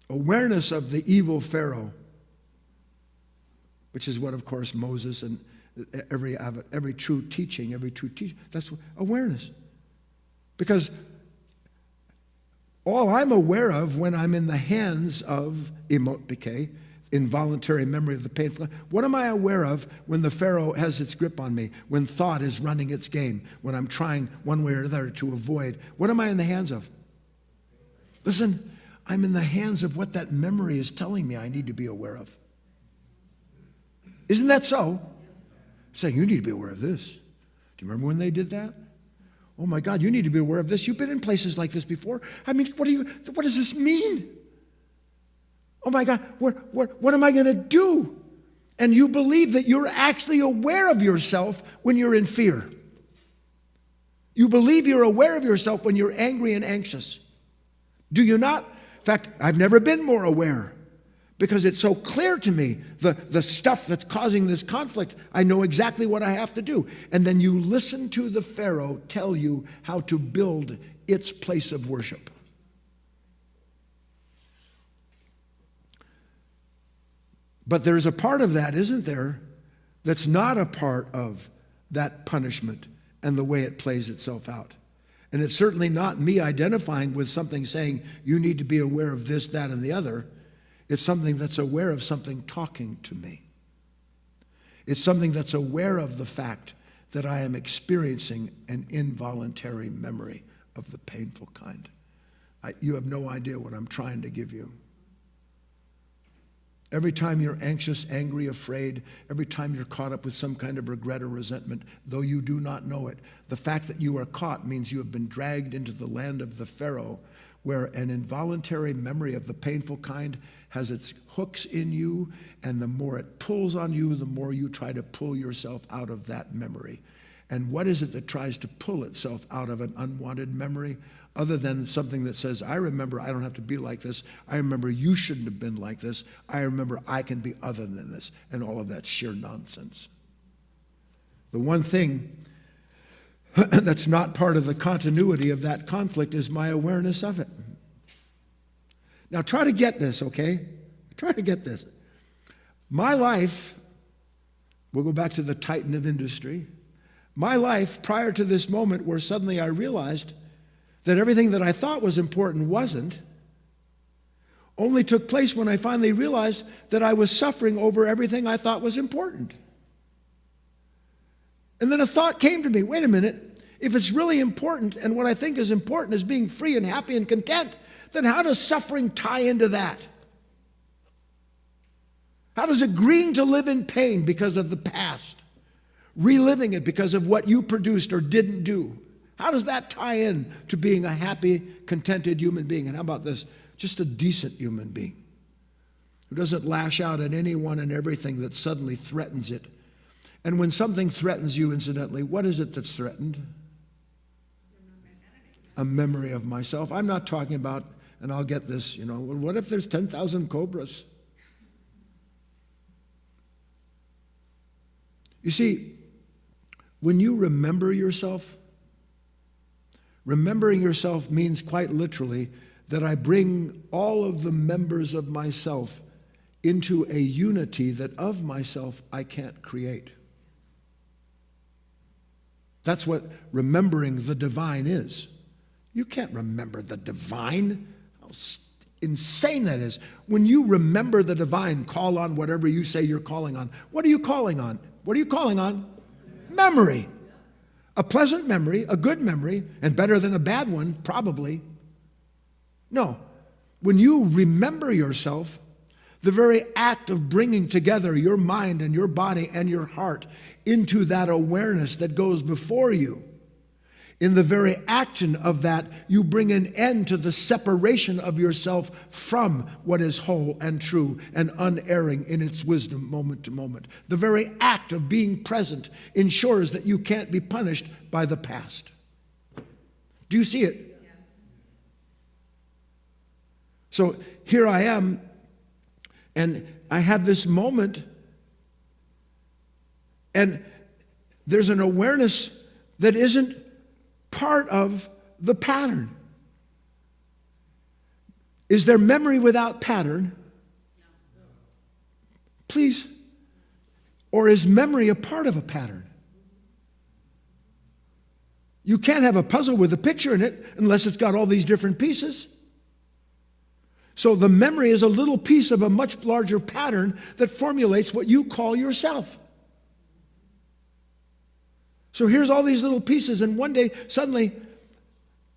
Awareness of the evil Pharaoh, which is what, of course, Moses and every true teaching, that's awareness. Because all I'm aware of when I'm in the hands of emot-pike, involuntary memory of the painful, what am I aware of when the Pharaoh has its grip on me, when thought is running its game, when I'm trying one way or another to avoid? What am I in the hands of? Listen, I'm in the hands of what that memory is telling me I need to be aware of. Isn't that so? Saying, you need to be aware of this. Do you remember when they did that? Oh my God, you need to be aware of this. You've been in places like this before. I mean, what does this mean? Oh my God, what am I going to do? And you believe that you're actually aware of yourself when you're in fear. You believe you're aware of yourself when you're angry and anxious. Do you not? In fact, I've never been more aware. Because it's so clear to me, the stuff that's causing this conflict, I know exactly what I have to do. And then you listen to the Pharaoh tell you how to build its place of worship. But there's a part of that, isn't there, that's not a part of that punishment and the way it plays itself out. And it's certainly not me identifying with something saying, you need to be aware of this, that, and the other. It's something that's aware of something talking to me. It's something that's aware of the fact that I am experiencing an involuntary memory of the painful kind. You have no idea what I'm trying to give you. Every time you're anxious, angry, afraid, every time you're caught up with some kind of regret or resentment, though you do not know it, the fact that you are caught means you have been dragged into the land of the Pharaoh, where an involuntary memory of the painful kind has its hooks in you, and the more it pulls on you, the more you try to pull yourself out of that memory. And what is it that tries to pull itself out of an unwanted memory? Other than something that says, I remember I don't have to be like this. I remember you shouldn't have been like this. I remember I can be other than this. And all of that sheer nonsense. The one thing that's not part of the continuity of that conflict is my awareness of it. Now try to get this, okay? Try to get this. My life, we'll go back to the titan of industry. My life prior to this moment where suddenly I realized that everything that I thought was important wasn't, only took place when I finally realized that I was suffering over everything I thought was important. And then a thought came to me, wait a minute, if it's really important and what I think is important is being free and happy and content, then how does suffering tie into that? How does agreeing to live in pain because of the past, reliving it because of what you produced or didn't do, how does that tie in to being a happy, contented human being? And how about this? Just a decent human being who doesn't lash out at anyone and everything that suddenly threatens it. And when something threatens you, incidentally, what is it that's threatened? A memory of myself. I'm not talking about, and I'll get this, well, what if there's 10,000 cobras? You see, when you remember yourself, remembering yourself means quite literally that I bring all of the members of myself into a unity that of myself I can't create. That's what remembering the divine is. You can't remember the divine. How insane that is. When you remember the divine, call on whatever you say you're calling on. What are you calling on? What are you calling on? Memory. A pleasant memory, a good memory, and better than a bad one, probably. No. When you remember yourself, the very act of bringing together your mind and your body and your heart into that awareness that goes before you, in the very action of that, you bring an end to the separation of yourself from what is whole and true and unerring in its wisdom moment to moment. The very act of being present ensures that you can't be punished by the past. Do you see it? Yeah. So here I am, and I have this moment, and there's an awareness that isn't part of the pattern. Is there memory without pattern? Please. Or is memory a part of a pattern? You can't have a puzzle with a picture in it unless it's got all these different pieces. So the memory is a little piece of a much larger pattern that formulates what you call yourself. So here's all these little pieces, and one day, suddenly,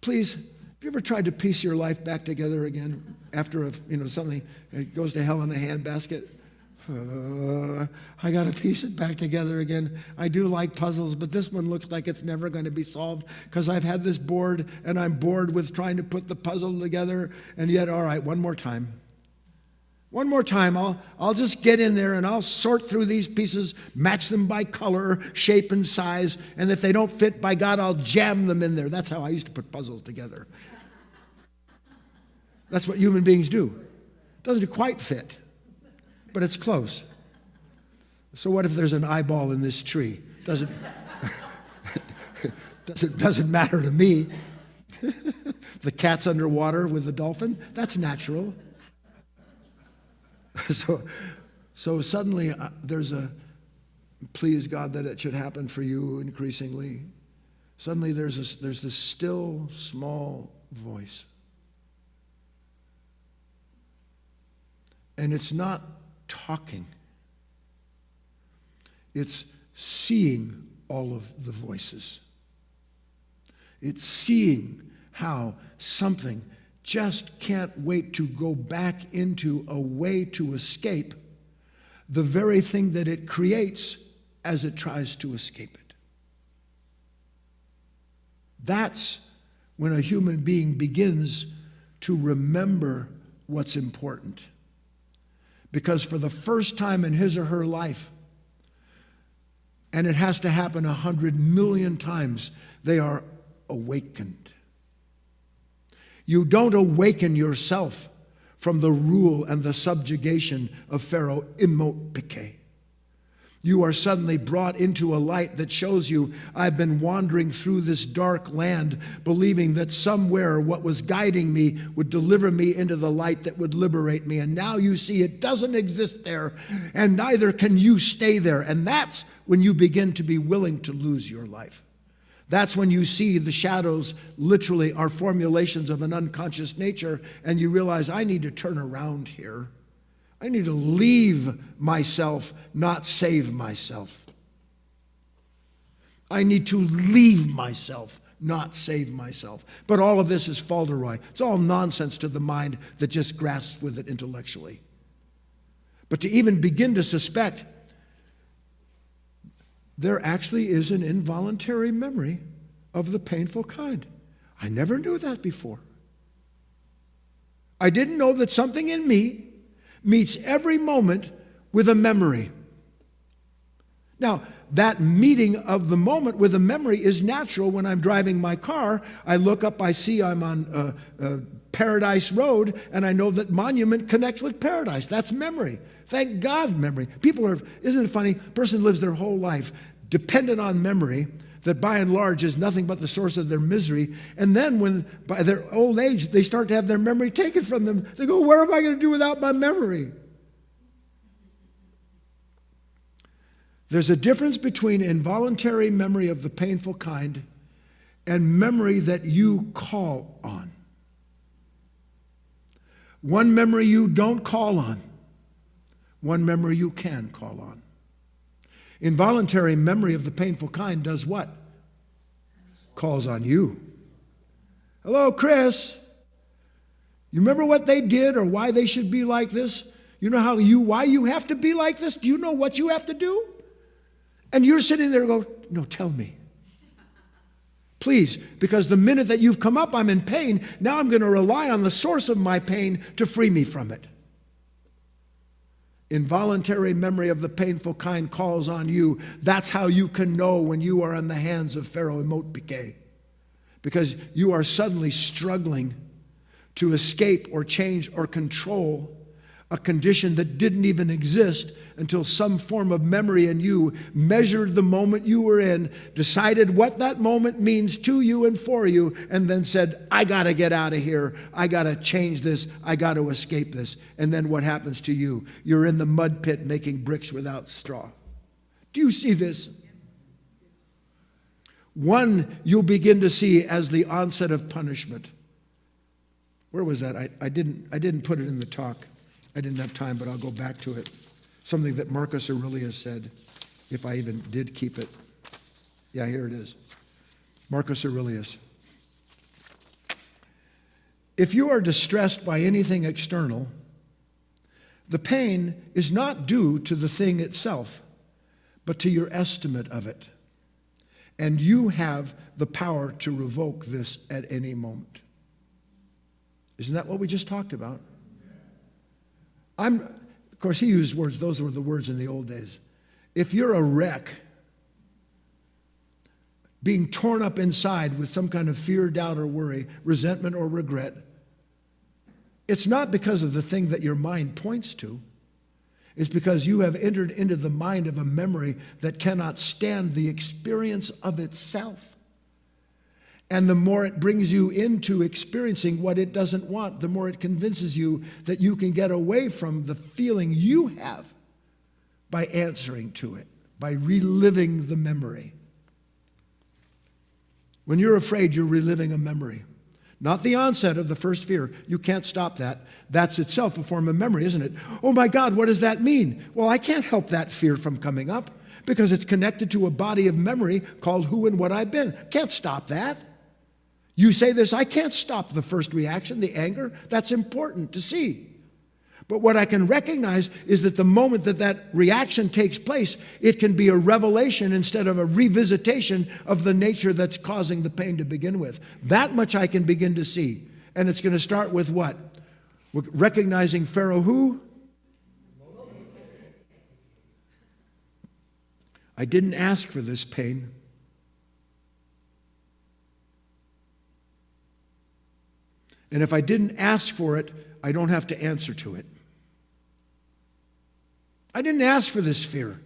please, have you ever tried to piece your life back together again after something it goes to hell in a handbasket? I got to piece it back together again. I do like puzzles, but this one looks like it's never going to be solved because I've had this board, and I'm bored with trying to put the puzzle together, and yet, all right, one more time. One more time, I'll just get in there and I'll sort through these pieces, match them by color, shape, and size, and if they don't fit, by God, I'll jam them in there. That's how I used to put puzzles together. That's what human beings do. It doesn't quite fit, but it's close. So what if there's an eyeball in this tree? Doesn't matter to me. The cat's underwater with the dolphin, that's natural. So suddenly there's please God that it should happen for you increasingly. Suddenly there's this still small voice. And it's not talking. It's seeing all of the voices. It's seeing how something just can't wait to go back into a way to escape the very thing that it creates as it tries to escape it. That's when a human being begins to remember what's important. Because for the first time in his or her life, and it has to happen 100 million times, they are awakened. You don't awaken yourself from the rule and the subjugation of Pharaoh imot piqué. You are suddenly brought into a light that shows you, I've been wandering through this dark land, believing that somewhere what was guiding me would deliver me into the light that would liberate me. And now you see it doesn't exist there, and neither can you stay there. And that's when you begin to be willing to lose your life. That's when you see the shadows literally are formulations of an unconscious nature, and you realize, I need to turn around here. I need to leave myself, not save myself. I need to leave myself, not save myself. But all of this is falderoy. It's all nonsense to the mind that just grasps with it intellectually. But to even begin to suspect there actually is an involuntary memory of the painful kind. I never knew that before. I didn't know that something in me meets every moment with a memory. Now, that meeting of the moment with a memory is natural. When I'm driving my car, I look up, I see I'm on Paradise Road, and I know that Monument connects with Paradise. That's memory. Thank God, memory. Isn't it funny? A person lives their whole life dependent on memory that by and large is nothing but the source of their misery. And then when by their old age they start to have their memory taken from them, they go, what am I going to do without my memory? There's a difference between involuntary memory of the painful kind and memory that you call on. One memory you don't call on. One memory you can call on. Involuntary memory of the painful kind does what? Calls on you. Hello, Chris. You remember what they did or why they should be like this? You know why you have to be like this? Do you know what you have to do? And you're sitting there going, no, tell me. Please, because the minute that you've come up, I'm in pain. Now I'm going to rely on the source of my pain to free me from it. Involuntary memory of the painful kind calls on you. That's how you can know when you are in the hands of Pharaoh imot piqué. Because you are suddenly struggling to escape or change or control a condition that didn't even exist until some form of memory in you measured the moment you were in, decided what that moment means to you and for you, and then said, I got to get out of here. I got to change this. I got to escape this. And then what happens to you? You're in the mud pit making bricks without straw. Do you see this? One you'll begin to see as the onset of punishment. Where was that? I didn't put it in the talk. I didn't have time, but I'll go back to it. Something that Marcus Aurelius said, if I even did keep it. Yeah, here it is. Marcus Aurelius. If you are distressed by anything external, the pain is not due to the thing itself, but to your estimate of it. And you have the power to revoke this at any moment. Isn't that what we just talked about? Of course, he used words, those were the words in the old days. If you're a wreck, being torn up inside with some kind of fear, doubt, or worry, resentment, or regret, it's not because of the thing that your mind points to. It's because you have entered into the mind of a memory that cannot stand the experience of itself. And the more it brings you into experiencing what it doesn't want, the more it convinces you that you can get away from the feeling you have by answering to it, by reliving the memory. When you're afraid, you're reliving a memory. Not the onset of the first fear. You can't stop that. That's itself a form of memory, isn't it? Oh my God, what does that mean? Well, I can't help that fear from coming up because it's connected to a body of memory called who and what I've been. Can't stop that. You say this, I can't stop the first reaction, the anger. That's important to see. But what I can recognize is that the moment that that reaction takes place, it can be a revelation instead of a revisitation of the nature that's causing the pain to begin with. That much I can begin to see. And it's going to start with what? With recognizing Pharaoh who? I didn't ask for this pain. And if I didn't ask for it, I don't have to answer to it. I didn't ask for this fear.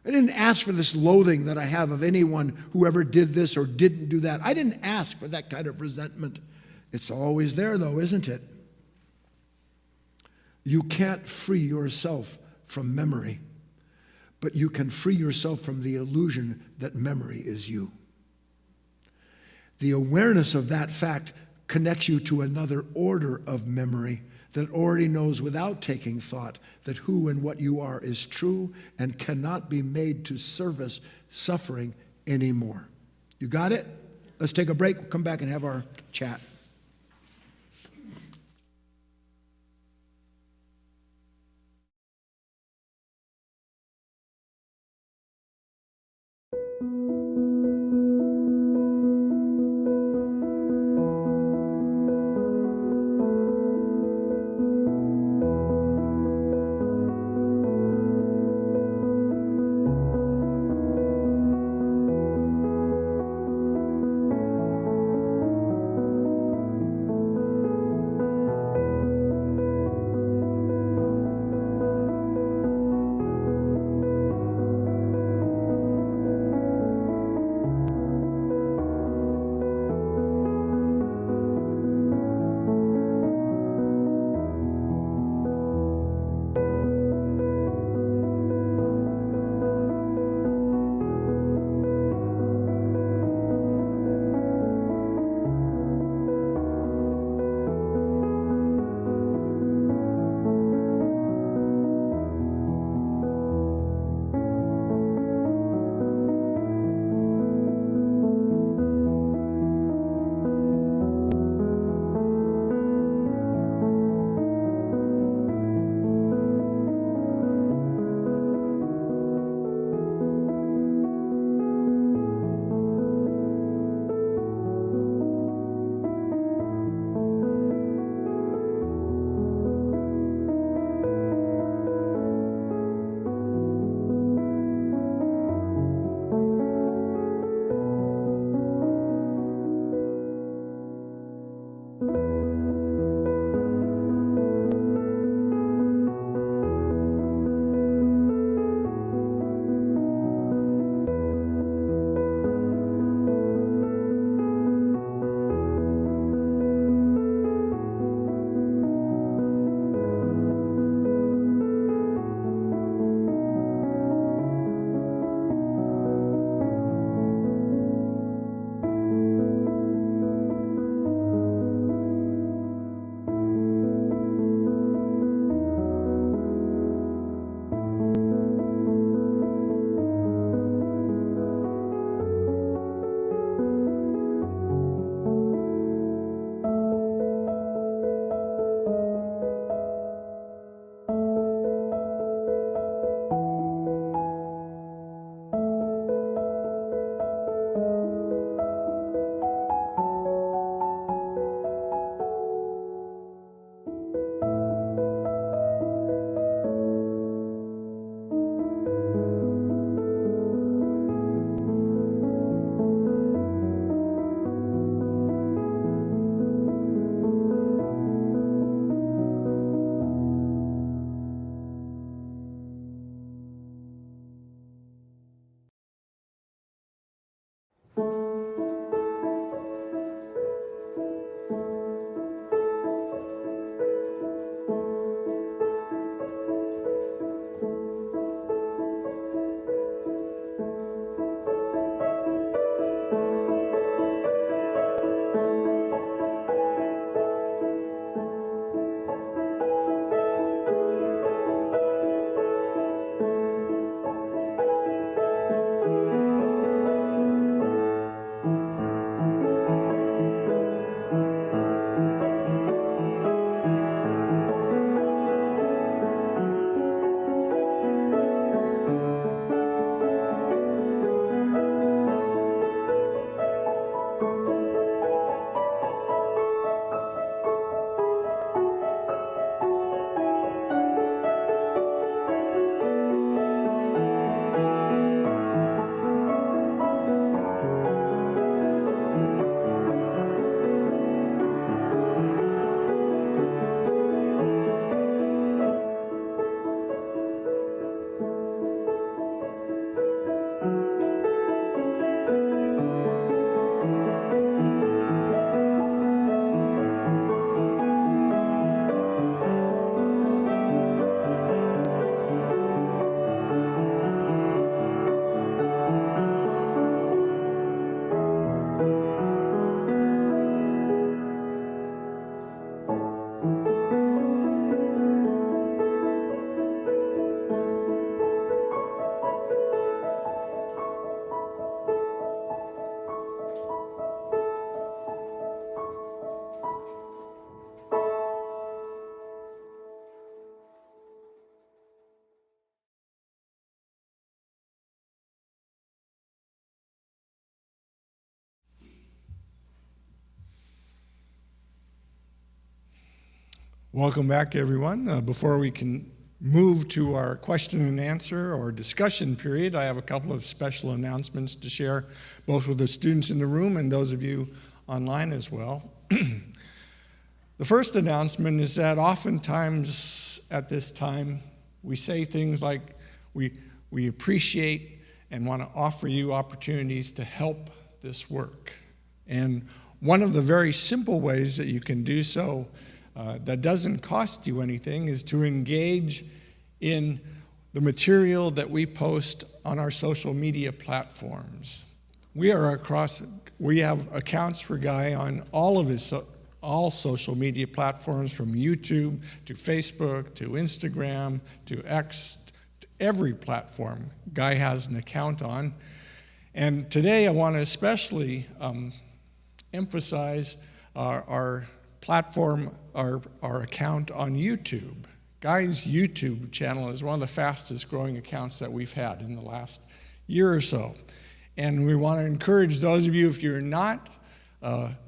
I didn't ask for this loathing that I have of anyone who ever did this or didn't do that. I didn't ask for that kind of resentment. It's always there, though, isn't it? You can't free yourself from memory, but you can free yourself from the illusion that memory is you. The awareness of that fact connects you to another order of memory that already knows without taking thought that who and what you are is true and cannot be made to service suffering anymore. You got it? Let's take a break. We'll come back and have our chat. Welcome back, everyone. Before we can move to our question and answer or discussion period, I have a couple of special announcements to share, both with the students in the room and those of you online as well. The first announcement is that oftentimes at this time, we say things like we appreciate and want to offer you opportunities to help this work. And one of the very simple ways that you can do so that doesn't cost you anything is to engage in the material that we post on our social media platforms. We have accounts for Guy on all social media platforms, from YouTube to Facebook to Instagram to X, to every platform Guy has an account on. And today I want to especially emphasize our platform, our account on YouTube. Guy's YouTube channel is one of the fastest growing accounts that we've had in the last year or so. And we want to encourage those of you, if you're not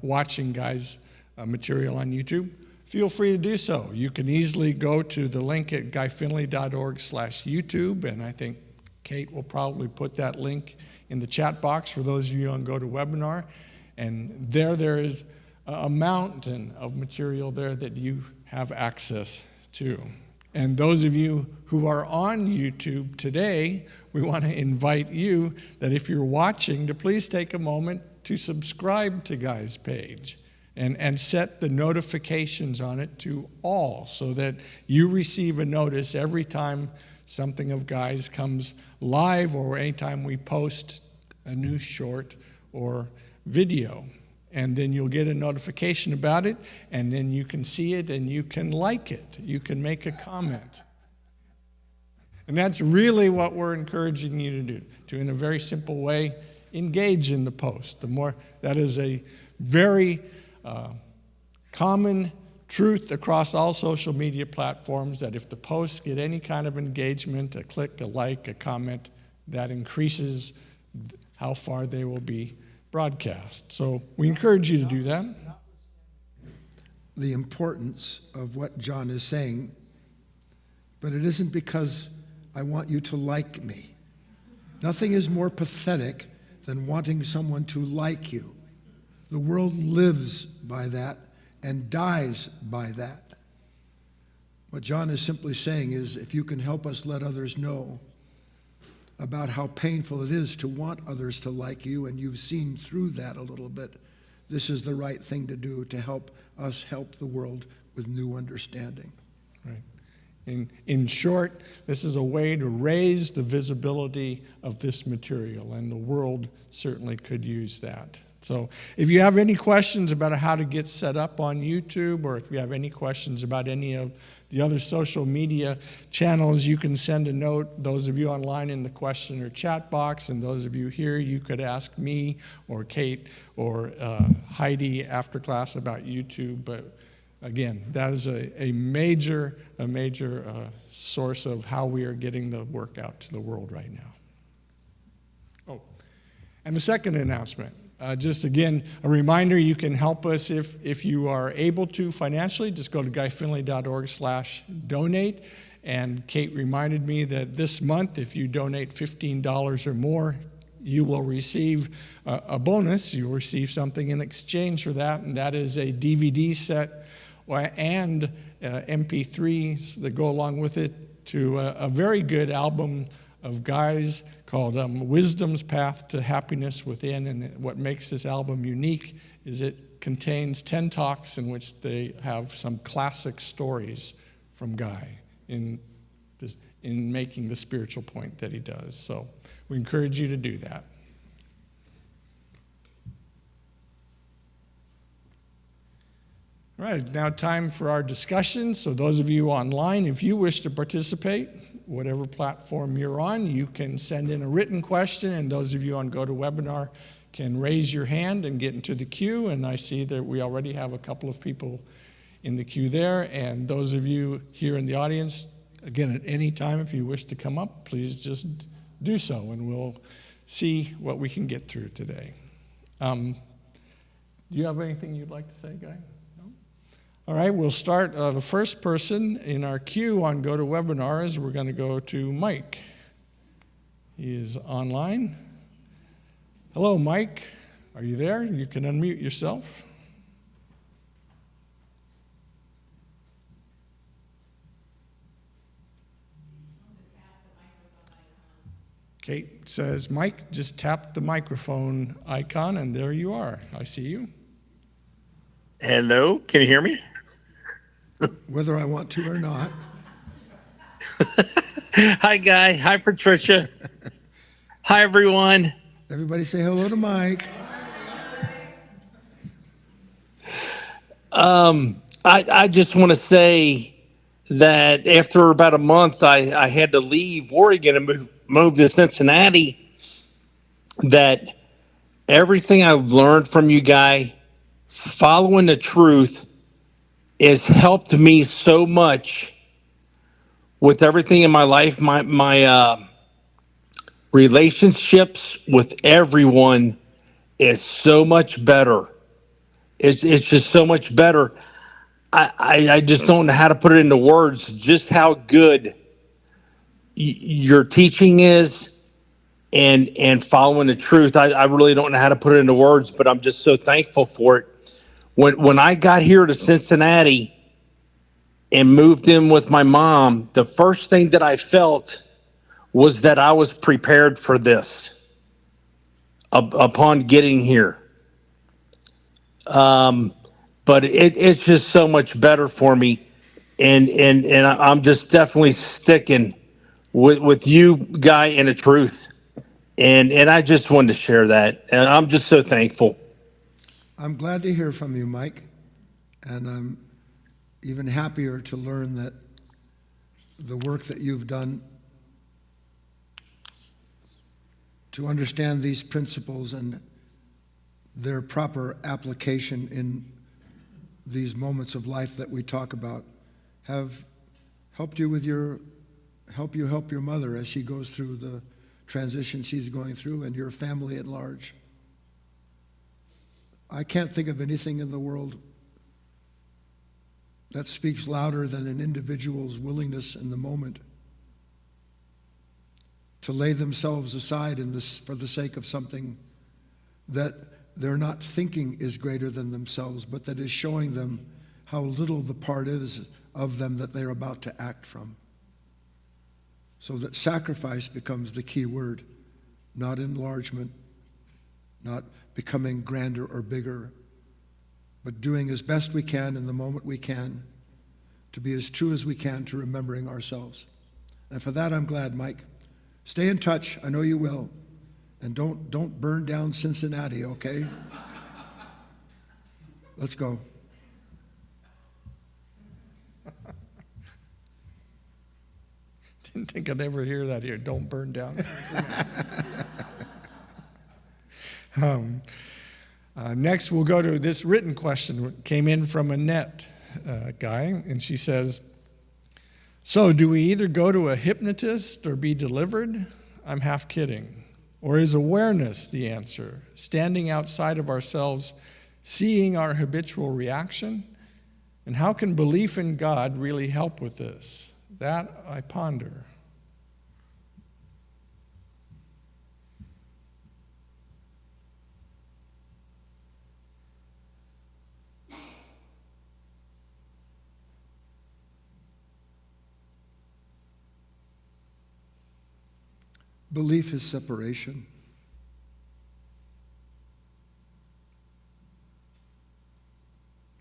watching Guy's material on YouTube, feel free to do so. You can easily go to the link at guyfinley.org/YouTube, and I think Kate will probably put that link in the chat box for those of you on GoToWebinar. And there is a mountain of material there that you have access to. And those of you who are on YouTube today, we want to invite you that if you're watching, to please take a moment to subscribe to Guy's page and set the notifications on it to all so that you receive a notice every time something of Guy's comes live or anytime we post a new short or video. And then you'll get a notification about it, and then you can see it and you can like it. You can make a comment. And that's really what we're encouraging you to do, to, in a very simple way, engage in the post. That is a very common truth across all social media platforms, that if the posts get any kind of engagement, a click, a like, a comment, that increases how far they will be broadcast. So we encourage you to do that. The importance of what John is saying, but it isn't because I want you to like me. Nothing is more pathetic than wanting someone to like you. The world lives by that and dies by that. What John is simply saying is, if you can help us let others know about how painful it is to want others to like you, and you've seen through that a little bit, this is the right thing to do to help us help the world with new understanding. Right. In short, this is a way to raise the visibility of this material, and the world certainly could use that. So if you have any questions about how to get set up on YouTube, or if you have any questions about any of the other social media channels, you can send a note, those of you online, in the question or chat box, and those of you here, you could ask me or Kate or Heidi after class about YouTube. But again, that is a major source of how we are getting the work out to the world right now. Oh, and the second announcement. Just again, a reminder, you can help us if you are able to financially. Just go to guyfinley.org/donate. And Kate reminded me that this month, if you donate $15 or more, you will receive a bonus. You'll receive something in exchange for that, and that is a DVD set and MP3s that go along with it to a very good album of Guy's called Wisdom's Path to Happiness Within. And what makes this album unique is it contains 10 talks in which they have some classic stories from Guy in making the spiritual point that he does. So we encourage you to do that. All right, now time for our discussion. So those of you online, if you wish to participate, whatever platform you're on, you can send in a written question, and those of you on GoToWebinar can raise your hand and get into the queue. And I see that we already have a couple of people in the queue there. And those of you here in the audience, again, at any time, if you wish to come up, please just do so, and we'll see what we can get through today. Do you have anything you'd like to say, Guy? No? All right, we'll start. The first person in our queue on GoToWebinar is we're going to go to Mike. He is online. Hello, Mike. Are you there? You can unmute yourself. Kate says, Mike, just tap the microphone icon, and there you are. I see you. Hello, can you hear me? Whether I want to or not. Hi, Guy. Hi, Patricia. Hi, everyone. Everybody say hello to Mike. I just want to say that after about a month, I had to leave Oregon and move to Cincinnati. That everything I've learned from you, Guy, following the truth, has helped me so much with everything in my life. My relationships with everyone is so much better. It's just so much better. I just don't know how to put it into words, just how good your teaching is and following the truth. I really don't know how to put it into words, but I'm just so thankful for it. When I got here to Cincinnati and moved in with my mom, the first thing that I felt was that I was prepared for this upon getting here. But it's just so much better for me, and I'm just definitely sticking with you, Guy, and the truth, and I just wanted to share that, and I'm just so thankful. I'm glad to hear from you, Mike, and I'm even happier to learn that the work that you've done to understand these principles and their proper application in these moments of life that we talk about have helped you help your mother as she goes through the transition she's going through, and your family at large. I can't think of anything in the world that speaks louder than an individual's willingness in the moment to lay themselves aside for the sake of something that they're not thinking is greater than themselves, but that is showing them how little the part is of them that they're about to act from. So that sacrifice becomes the key word, not enlargement, not becoming grander or bigger, but doing as best we can in the moment we can to be as true as we can to remembering ourselves. And for that, I'm glad, Mike. Stay in touch. I know you will. And don't burn down Cincinnati, okay? Let's go. Didn't think I'd ever hear that here. Don't burn down Cincinnati. Next, we'll go to this written question. It came in from Annette, Guy, and she says, so do we either go to a hypnotist or be delivered? I'm half kidding. Or is awareness the answer? Standing outside of ourselves, seeing our habitual reaction? And how can belief in God really help with this? That I ponder. Belief is separation.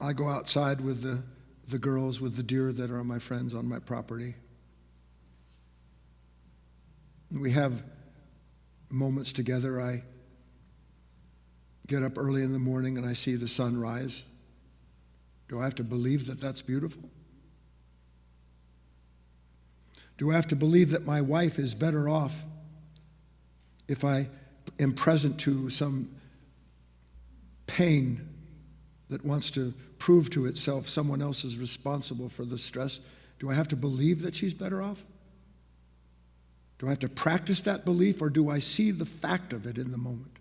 I go outside with the girls, with the deer that are my friends on my property. We have moments together. I get up early in the morning and I see the sun rise. Do I have to believe that that's beautiful? Do I have to believe that my wife is better off if I am present to some pain that wants to prove to itself someone else is responsible for the stress? Do I have to believe that she's better off? Do I have to practice that belief, or do I see the fact of it in the moment?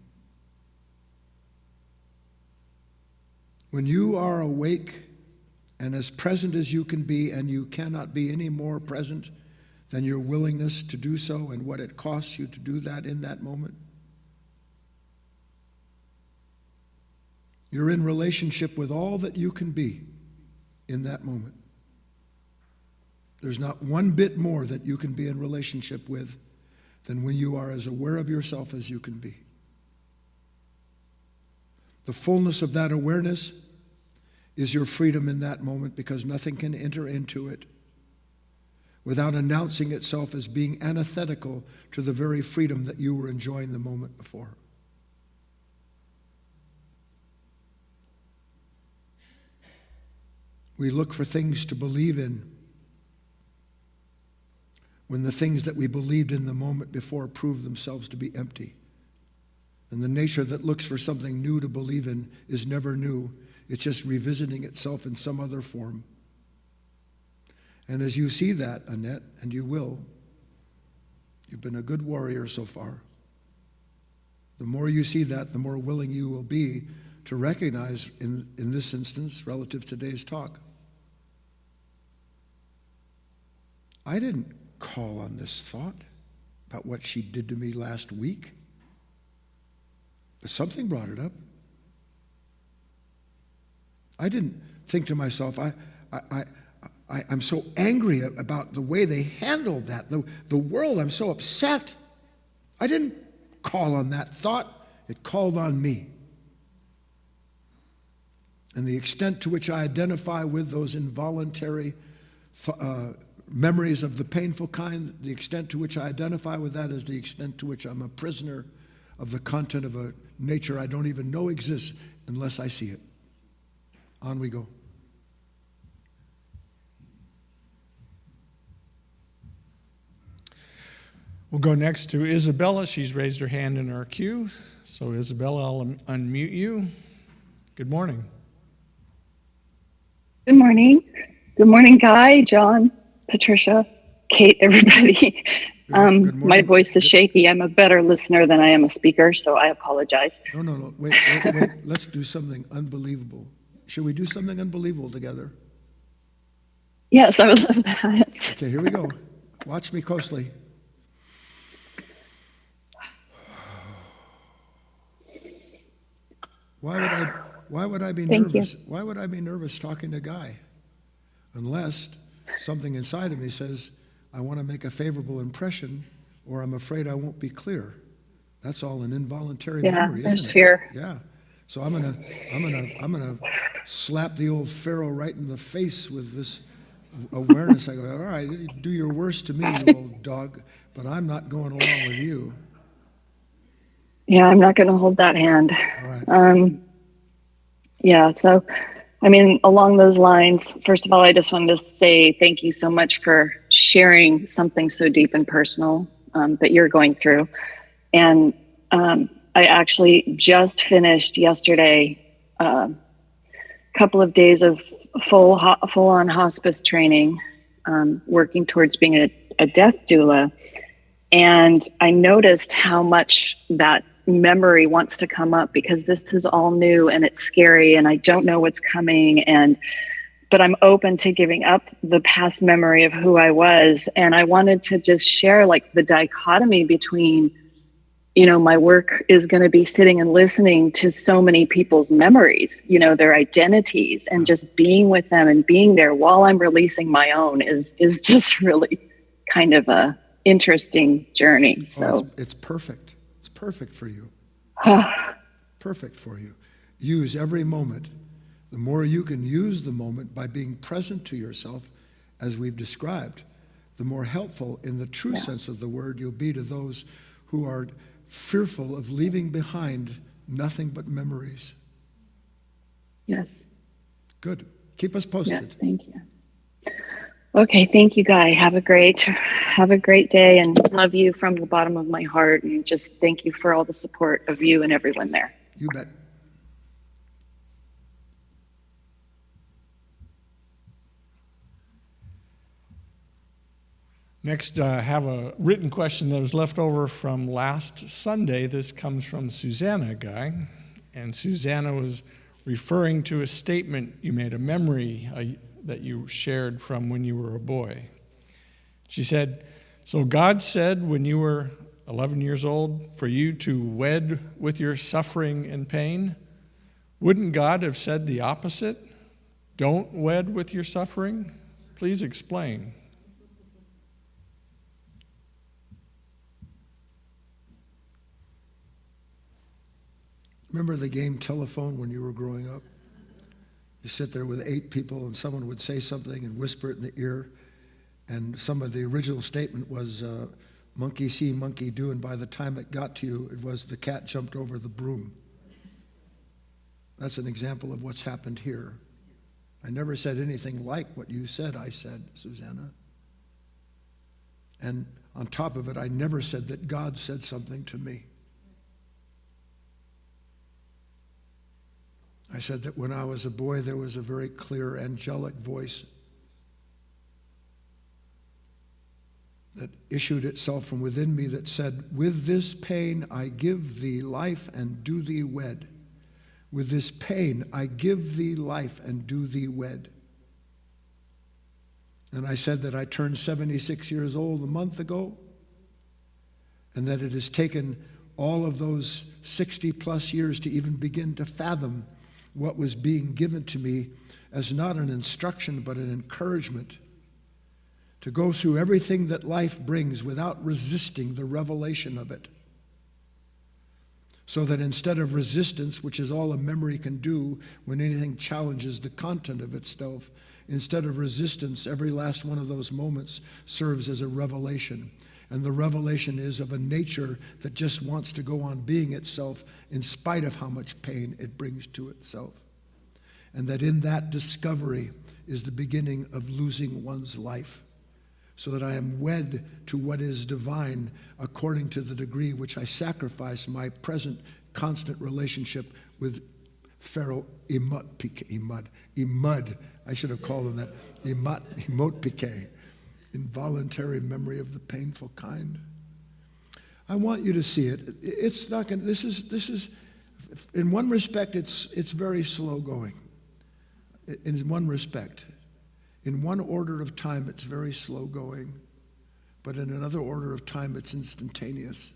When you are awake and as present as you can be, and you cannot be any more present than your willingness to do so and what it costs you to do that in that moment. You're in relationship with all that you can be in that moment. There's not one bit more that you can be in relationship with than when you are as aware of yourself as you can be. The fullness of that awareness is your freedom in that moment, because nothing can enter into it without announcing itself as being antithetical to the very freedom that you were enjoying the moment before. We look for things to believe in when the things that we believed in the moment before prove themselves to be empty. And the nature that looks for something new to believe in is never new. It's just revisiting itself in some other form. And as you see that, Annette, and you will, you've been a good warrior so far. The more you see that, the more willing you will be to recognize, in this instance, relative to today's talk, I didn't call on this thought about what she did to me last week, but something brought it up. I didn't think to myself, I'm so angry about the way they handled that. The world, I'm so upset. I didn't call on that thought. It called on me. And the extent to which I identify with those involuntary memories of the painful kind, the extent to which I identify with that is the extent to which I'm a prisoner of the content of a nature I don't even know exists unless I see it. On we go. We'll go next to Isabella. She's raised her hand in our queue. So Isabella, I'll unmute you. Good morning. Good morning. Good morning, Guy, John, Patricia, Kate, everybody. Good morning. My voice is shaky. I'm a better listener than I am a speaker, so I apologize. No. Wait. Let's do something unbelievable. Should we do something unbelievable together? Yes, I would love that. Okay, here we go. Watch me closely. Why would I be Thank nervous? you. Why would I be nervous talking to Guy? Unless something inside of me says, I want to make a favorable impression, or I'm afraid I won't be clear. That's all an involuntary memory, there's isn't it? fear. Yeah. So I'm gonna slap the old Pharaoh right in the face with this awareness. I go, all right, do your worst to me, you old dog, but I'm not going along with you. Yeah, I'm not going to hold that hand. All right. Yeah, so, I mean, along those lines, first of all, I just wanted to say thank you so much for sharing something so deep and personal that you're going through. And I actually just finished yesterday a couple of days of full-on hospice training, working towards being a death doula. And I noticed how much that memory wants to come up, because this is all new and it's scary and I don't know what's coming, but I'm open to giving up the past memory of who I was. And I wanted to just share like the dichotomy between, my work is going to be sitting and listening to so many people's memories, their identities, and just being with them and being there while I'm releasing my own is just really kind of a interesting journey. So it's perfect. It's perfect for you. Perfect for you. Use every moment. The more you can use the moment by being present to yourself, as we've described, the more helpful in the true sense of the word you'll be to those who are fearful of leaving behind nothing but memories. Yes. Good. Keep us posted. Yes, thank you. Okay, thank you, Guy. Have a great day, and love you from the bottom of my heart, and just thank you for all the support of you and everyone there. You bet. Next, I have a written question that was left over from last Sunday. This comes from Susanna, Guy. And Susanna was referring to a statement you made, a memory that you shared from when you were a boy. She said, so God said when you were 11 years old for you to wed with your suffering and pain. Wouldn't God have said the opposite? Don't wed with your suffering? Please explain. Remember the game telephone when you were growing up? You sit there with 8 people and someone would say something and whisper it in the ear. And some of the original statement was, monkey see, monkey do, and by the time it got to you, it was the cat jumped over the broom. That's an example of what's happened here. I never said anything like what you said I said, Susanna. And on top of it, I never said that God said something to me. I said that when I was a boy, there was a very clear angelic voice that issued itself from within me that said, with this pain I give thee life and do thee wed. With this pain I give thee life and do thee wed. And I said that I turned 76 years old a month ago, and that it has taken all of those 60 plus years to even begin to fathom what was being given to me as not an instruction but an encouragement to go through everything that life brings without resisting the revelation of it. So that instead of resistance, which is all a memory can do when anything challenges the content of itself, instead of resistance, every last one of those moments serves as a revelation. And the revelation is of a nature that just wants to go on being itself in spite of how much pain it brings to itself. And that in that discovery is the beginning of losing one's life. So that I am wed to what is divine according to the degree which I sacrifice my present constant relationship with Pharaoh Imud. I should have called him that. Imotpike. Involuntary memory of the painful kind. I want you to see it. It's not going. This is. In one respect, it's very slow going. In one respect. In one order of time, it's very slow going, but in another order of time, it's instantaneous.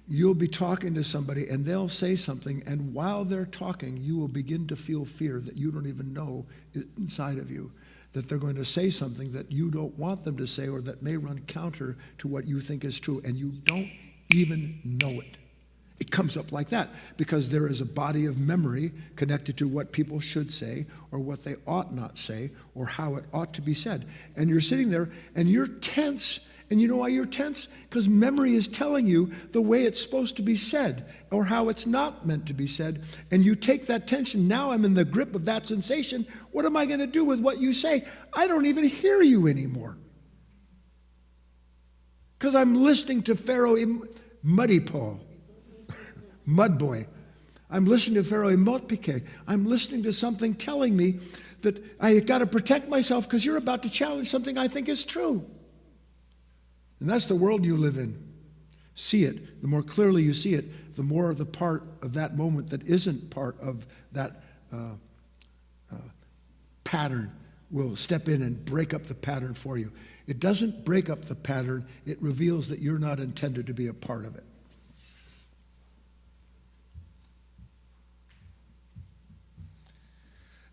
You'll be talking to somebody, and they'll say something, and while they're talking, you will begin to feel fear that you don't even know inside of you, that they're going to say something that you don't want them to say or that may run counter to what you think is true, and you don't even know it. It comes up like that because there is a body of memory connected to what people should say or what they ought not say or how it ought to be said. And you're sitting there and you're tense. And you know why you're tense? Because memory is telling you the way it's supposed to be said or how it's not meant to be said. And you take that tension. Now I'm in the grip of that sensation. What am I going to do with what you say? I don't even hear you anymore. Because I'm listening to Pharaoh Muddy Paul. Mud boy. I'm listening to Pharaoh Imotpike. I'm listening to something telling me that I got to protect myself because you're about to challenge something I think is true. And that's the world you live in. See it. The more clearly you see it, the more the part of that moment that isn't part of that pattern will step in and break up the pattern for you. It doesn't break up the pattern. It reveals that you're not intended to be a part of it.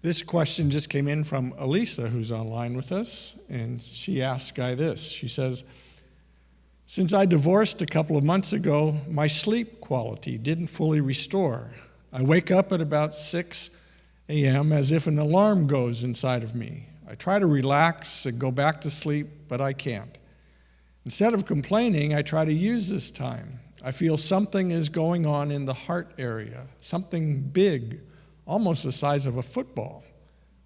This question just came in from Elisa, who's online with us, and she asked Guy this. She says, since I divorced a couple of months ago, my sleep quality didn't fully restore. I wake up at about 6 a.m. as if an alarm goes inside of me. I try to relax and go back to sleep, but I can't. Instead of complaining, I try to use this time. I feel something is going on in the heart area, something big, almost the size of a football.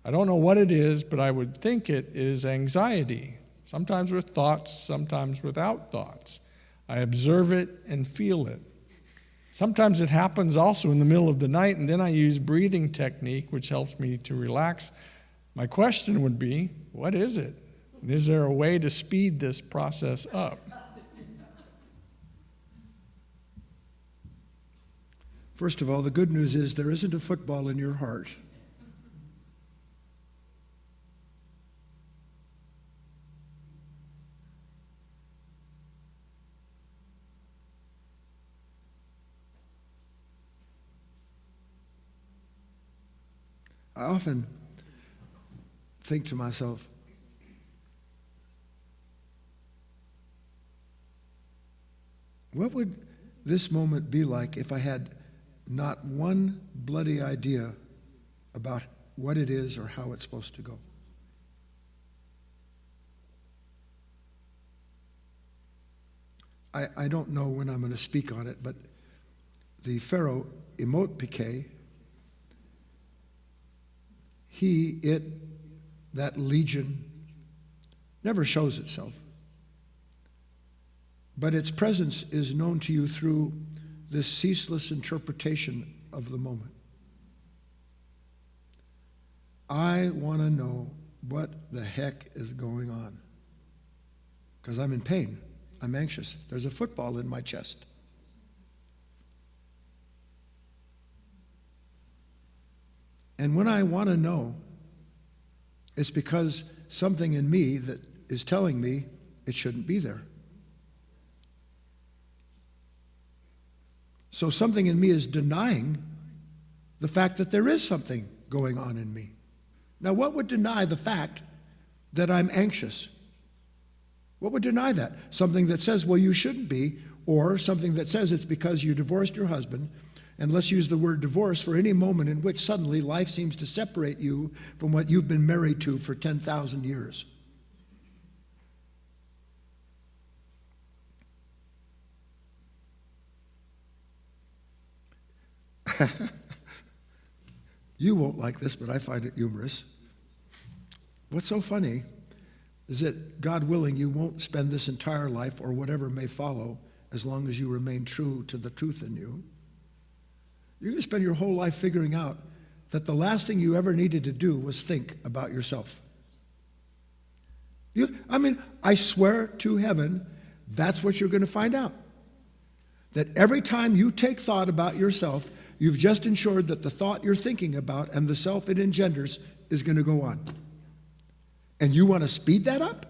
I don't know what it is, but I would think it is anxiety, sometimes with thoughts, sometimes without thoughts. I observe it and feel it. Sometimes it happens also in the middle of the night, and then I use breathing technique, which helps me to relax. My question would be, what is it? And is there a way to speed this process up? First of all, the good news is there isn't a football in your heart. I often think to myself, what would this moment be like if I had not one bloody idea about what it is or how it's supposed to go? I don't know when I'm going to speak on it, but the Pharaoh, Imotpike, that legion never shows itself. But its presence is known to you through this ceaseless interpretation of the moment. I want to know what the heck is going on, because I'm in pain. I'm anxious. There's a football in my chest. And when I want to know, it's because something in me that is telling me it shouldn't be there. So something in me is denying the fact that there is something going on in me. Now, what would deny the fact that I'm anxious? What would deny that? Something that says, well, you shouldn't be, or something that says it's because you divorced your husband. And let's use the word divorce for any moment in which suddenly life seems to separate you from what you've been married to for 10,000 years. You won't like this, but I find it humorous. What's so funny is that, God willing, you won't spend this entire life or whatever may follow as long as you remain true to the truth in you. You're going to spend your whole life figuring out that the last thing you ever needed to do was think about yourself. I swear to heaven, that's what you're going to find out. That every time you take thought about yourself, you've just ensured that the thought you're thinking about and the self it engenders is going to go on. And you want to speed that up?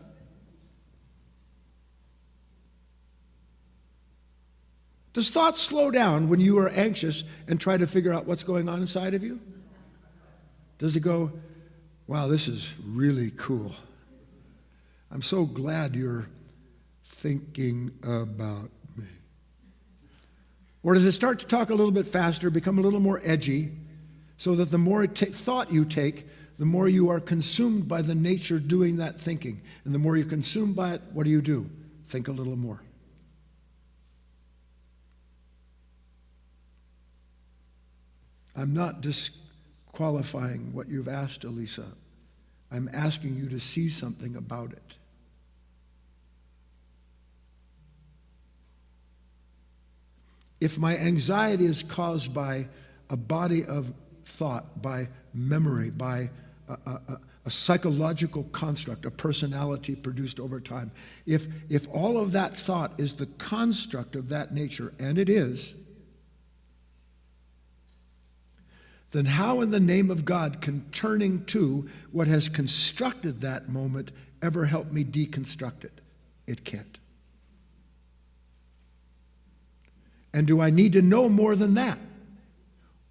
Does thought slow down when you are anxious and try to figure out what's going on inside of you? Does it go, wow, this is really cool. I'm so glad you're thinking about me. Or does it start to talk a little bit faster, become a little more edgy, so that the more thought you take, the more you are consumed by the nature doing that thinking. And the more you're consumed by it, what do? Think a little more. I'm not disqualifying what you've asked, Elisa. I'm asking you to see something about it. If my anxiety is caused by a body of thought, by memory, by a psychological construct, a personality produced over time, if all of that thought is the construct of that nature, and it is, then how in the name of God can turning to what has constructed that moment ever help me deconstruct it? It can't. And do I need to know more than that?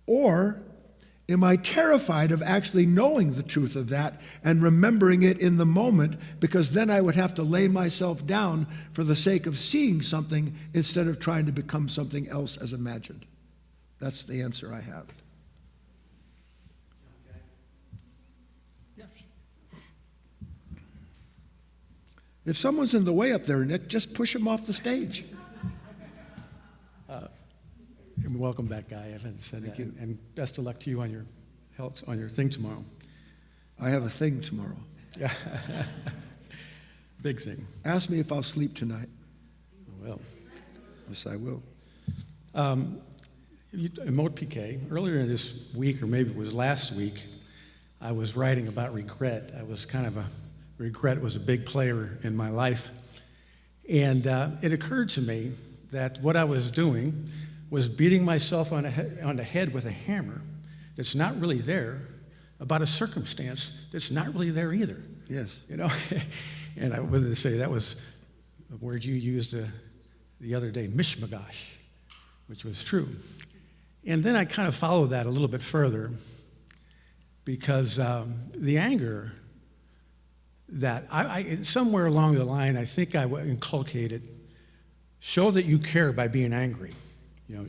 Or am I terrified of actually knowing the truth of that and remembering it in the moment, because then I would have to lay myself down for the sake of seeing something instead of trying to become something else as imagined? That's the answer I have. If someone's in the way up there, Nick, just push them off the stage. Welcome back, Guy. I haven't said Thank that. you. And best of luck to you on your thing tomorrow. I have a thing tomorrow. Yeah. Big thing. Ask me if I'll sleep tonight. Well, Yes, I will. Emote PK, earlier this week, or maybe it was last week, I was writing about regret. Regret was a big player in my life. And it occurred to me that what I was doing was beating myself on the head with a hammer that's not really there about a circumstance that's not really there either. Yes. You know? And I wanted to say that was a word you used the other day, mishmagosh, which was true. And then I kind of followed that a little bit further. because the anger that somewhere along the line, I think I inculcated, show that you care by being angry,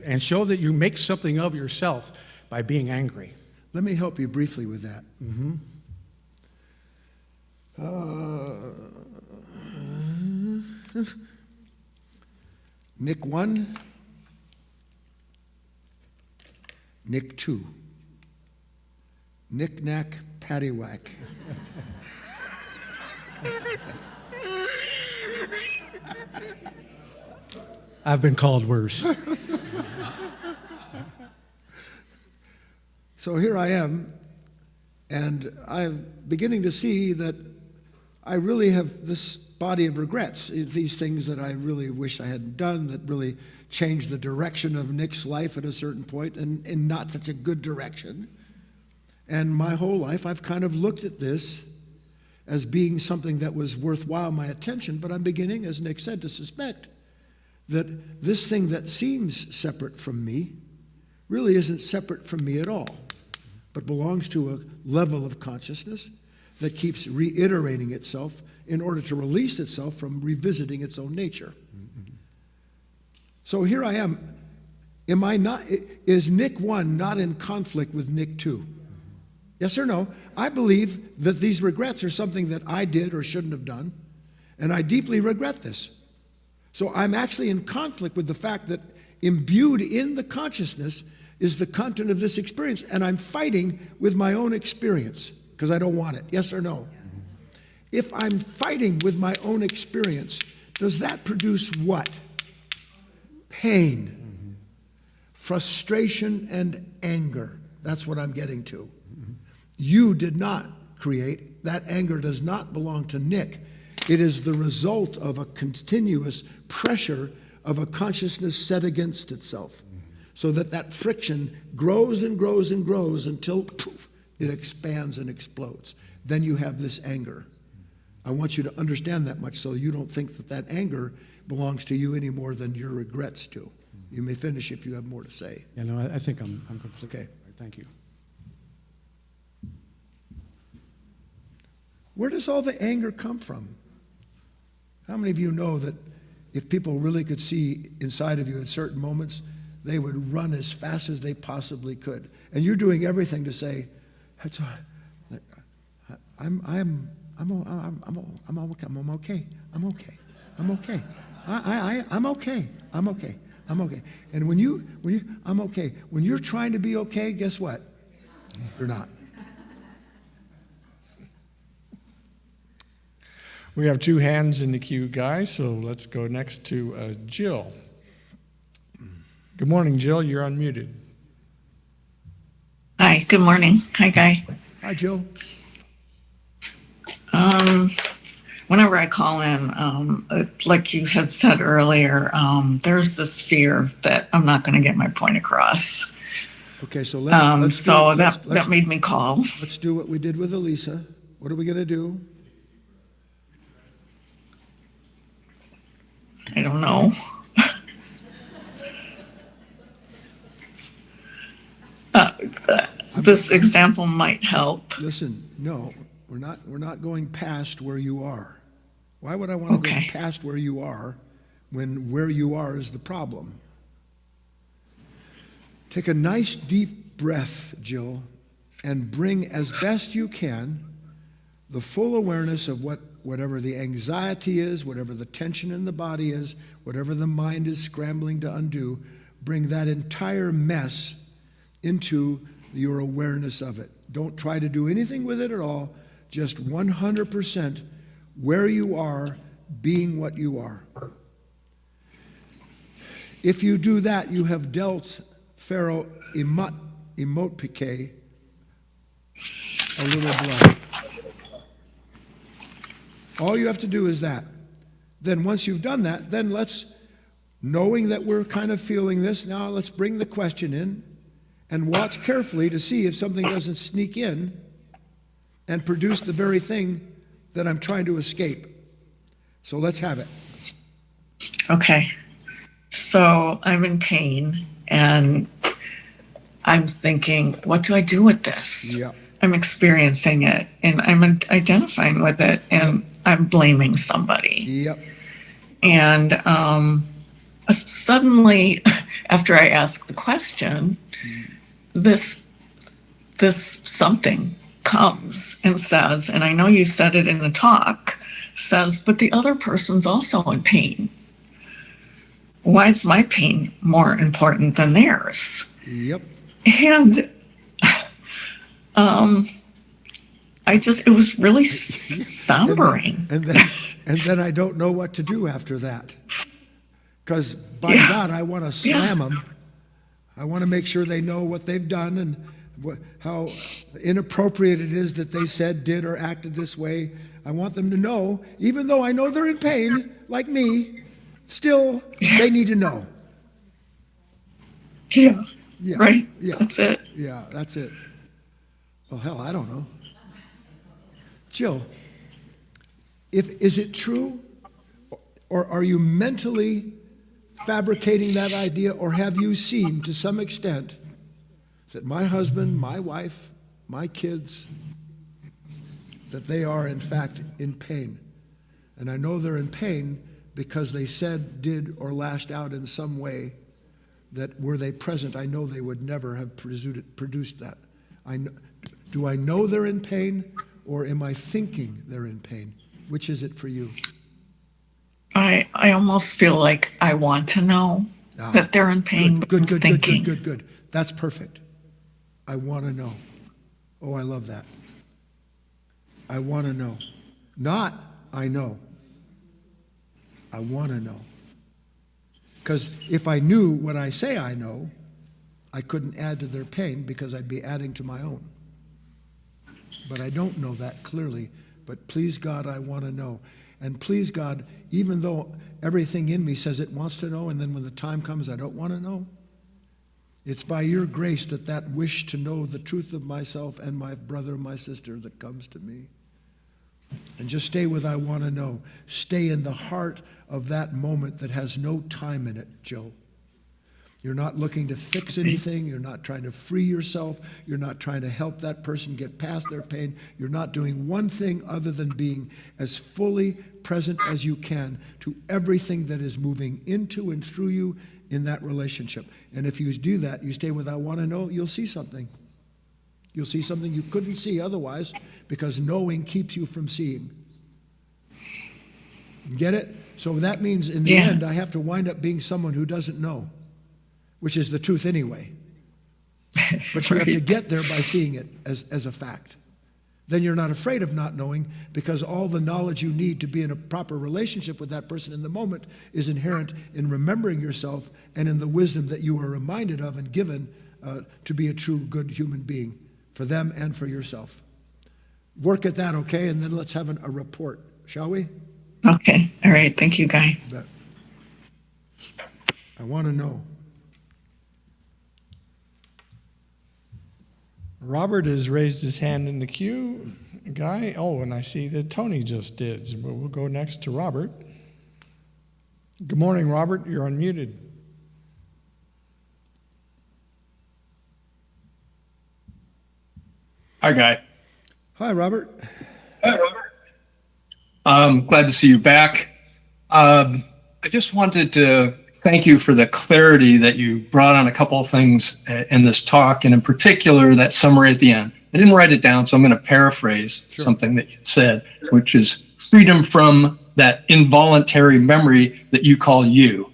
and show that you make something of yourself by being angry. Let me help you briefly with that. Mm-hmm. Nick 1, Nick 2, knick-knack, paddywhack. I've been called worse. So here I am, and I'm beginning to see that I really have this body of regrets, these things that I really wish I hadn't done, that really changed the direction of Nick's life at a certain point, and in not such a good direction. And my whole life, I've kind of looked at this as being something that was worthwhile my attention, but I'm beginning, as Nick said, to suspect that this thing that seems separate from me really isn't separate from me at all, but belongs to a level of consciousness that keeps reiterating itself in order to release itself from revisiting its own nature. So here I am. Is Nick 1 not in conflict with Nick 2? Yes or no? I believe that these regrets are something that I did or shouldn't have done, and I deeply regret this. So I'm actually in conflict with the fact that imbued in the consciousness is the content of this experience, and I'm fighting with my own experience because I don't want it. Yes or no? If I'm fighting with my own experience, does that produce what? Pain, frustration, and anger. That's what I'm getting to. You did not create. That anger does not belong to Nick. It is the result of a continuous pressure of a consciousness set against itself, so that friction grows and grows and grows until poof, it expands and explodes. Then you have this anger. I want you to understand that much so you don't think that anger belongs to you any more than your regrets do. You may finish if you have more to say. Yeah, no, I think I'm completely. Okay. Thank you. Where does all the anger come from? How many of you know that if people really could see inside of you at certain moments, they would run as fast as they possibly could? And you're doing everything to say, "That's all right. I'm okay. I'm okay. I'm okay. I'm okay. I'm okay." And when you I'm okay. When you're trying to be okay, guess what? You're not. We have two hands in the queue, Guy, so let's go next to Jill. Good morning, Jill. You're unmuted. Hi, good morning. Hi, Guy. Hi, Jill. Whenever I call in, like you had said earlier, there's this fear that I'm not going to get my point across. Okay, so that made me call. Let's do what we did with Elisa. What are we going to do? I don't know. This example might help. Listen, no, we're not going past where you are. Why would I want to go past where you are when where you are is the problem? Take a nice deep breath, Jill, and bring as best you can the full awareness of whatever the anxiety is, whatever the tension in the body is, whatever the mind is scrambling to undo. Bring that entire mess into your awareness of it. Don't try to do anything with it at all. Just 100% where you are, being what you are. If you do that, you have dealt Pharaoh Imotpike a little blood. All you have to do is that. Then once you've done that, then knowing that we're kind of feeling this, now let's bring the question in and watch carefully to see if something doesn't sneak in and produce the very thing that I'm trying to escape. So let's have it. Okay. So I'm in pain and I'm thinking, what do I do with this? Yeah. I'm experiencing it and I'm identifying with it and I'm blaming somebody. Yep. And suddenly, after I ask the question, this something comes and says, and I know you said it in the talk, says, but the other person's also in pain. Why is my pain more important than theirs? Yep. And it was really sombering. And then I don't know what to do after that. Because by God, I want to slam them. I want to make sure they know what they've done and how inappropriate it is that they said, did, or acted this way. I want them to know, even though I know they're in pain, like me, still, they need to know. Yeah. Yeah. Right? Yeah. That's it. Yeah, that's it. Well, hell, I don't know. Jill, is it true, or are you mentally fabricating that idea, or have you seen to some extent that my husband, my wife, my kids, that they are in fact in pain? And I know they're in pain because they said, did, or lashed out in some way that were they present, I know they would never have produced that. Do I know they're in pain, or am I thinking they're in pain? Which is it for you? I almost feel like I want to know that they're in pain. Good. That's perfect. I want to know. Oh, I love that. I want to know. Not, I know. I want to know. Because if I knew what I say I know, I couldn't add to their pain because I'd be adding to my own. But I don't know that clearly. But please God, I want to know. And please God, even though everything in me says it wants to know, and then when the time comes I don't want to know, it's by your grace that wish to know the truth of myself and my brother, my sister that comes to me. And just stay with I want to know. Stay in the heart of that moment that has no time in it, Joe. You're not looking to fix anything. You're not trying to free yourself. You're not trying to help that person get past their pain. You're not doing one thing other than being as fully present as you can to everything that is moving into and through you in that relationship. And if you do that, you stay with I want to know, you'll see something. You'll see something you couldn't see otherwise, because knowing keeps you from seeing. Get it? So that means in the end, I have to wind up being someone who doesn't know, which is the truth anyway. But you have to get there by seeing it as a fact. Then you're not afraid of not knowing, because all the knowledge you need to be in a proper relationship with that person in the moment is inherent in remembering yourself and in the wisdom that you are reminded of and given to be a true good human being for them and for yourself. Work at that, okay? And then let's have a report, shall we? Okay. All right. Thank you, Guy. I want to know. Robert has raised his hand in the queue. Guy, and I see that Tony just did. So we'll go next to Robert. Good morning, Robert. You're unmuted. Hi, Guy. Hi, Robert. Hi, Robert. I'm glad to see you back. I just wanted to thank you for the clarity that you brought on a couple of things in this talk, and in particular, that summary at the end. I didn't write it down, so I'm going to paraphrase something that you said, which is freedom from that involuntary memory that you call you.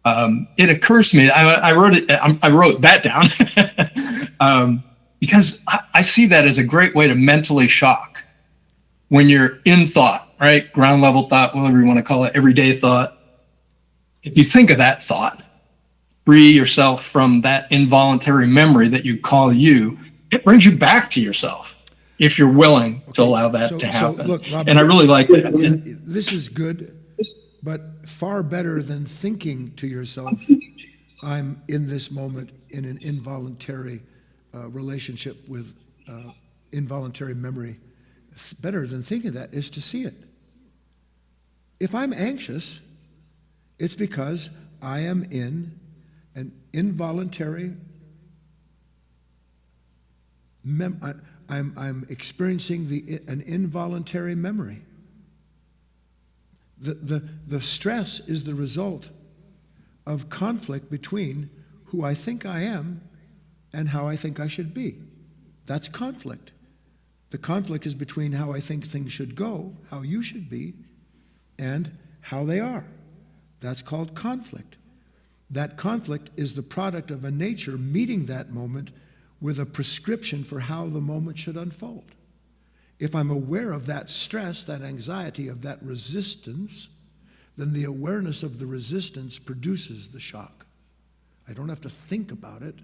It occurs to me, I wrote that down because I see that as a great way to mentally shock when you're in thought, right? Ground level thought, whatever you want to call it, everyday thought. If you think of that thought, free yourself from that involuntary memory that you call you, it brings you back to yourself if you're willing to allow that to happen. So look, Robert, and I really like that. This is good, but far better than thinking to yourself, I'm in this moment in an involuntary relationship with involuntary memory. Better than thinking that is to see it. If I'm anxious, it's because I am in an involuntary I'm experiencing an involuntary memory. The stress is the result of conflict between who I think I am and how I think I should be. That's conflict. The conflict is between how I think things should go, how you should be, and how they are. That's called conflict. That conflict is the product of a nature meeting that moment with a prescription for how the moment should unfold. If I'm aware of that stress, that anxiety, of that resistance, then the awareness of the resistance produces the shock. I don't have to think about it,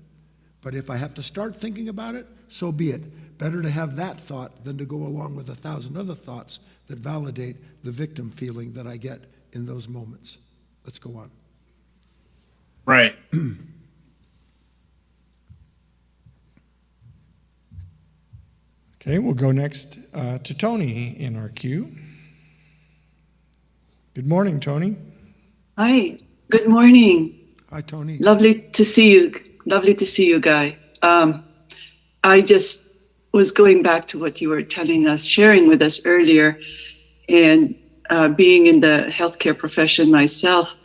but if I have to start thinking about it, so be it. Better to have that thought than to go along with 1,000 other thoughts that validate the victim feeling that I get in those moments. Let's go on. Right. Okay, we'll go next to Tony in our queue. Good morning, Tony. Hi, good morning. Hi, Tony. Lovely to see you. Lovely to see you, Guy. I just was going back to what you were telling us, sharing with us earlier, and being in the healthcare profession myself,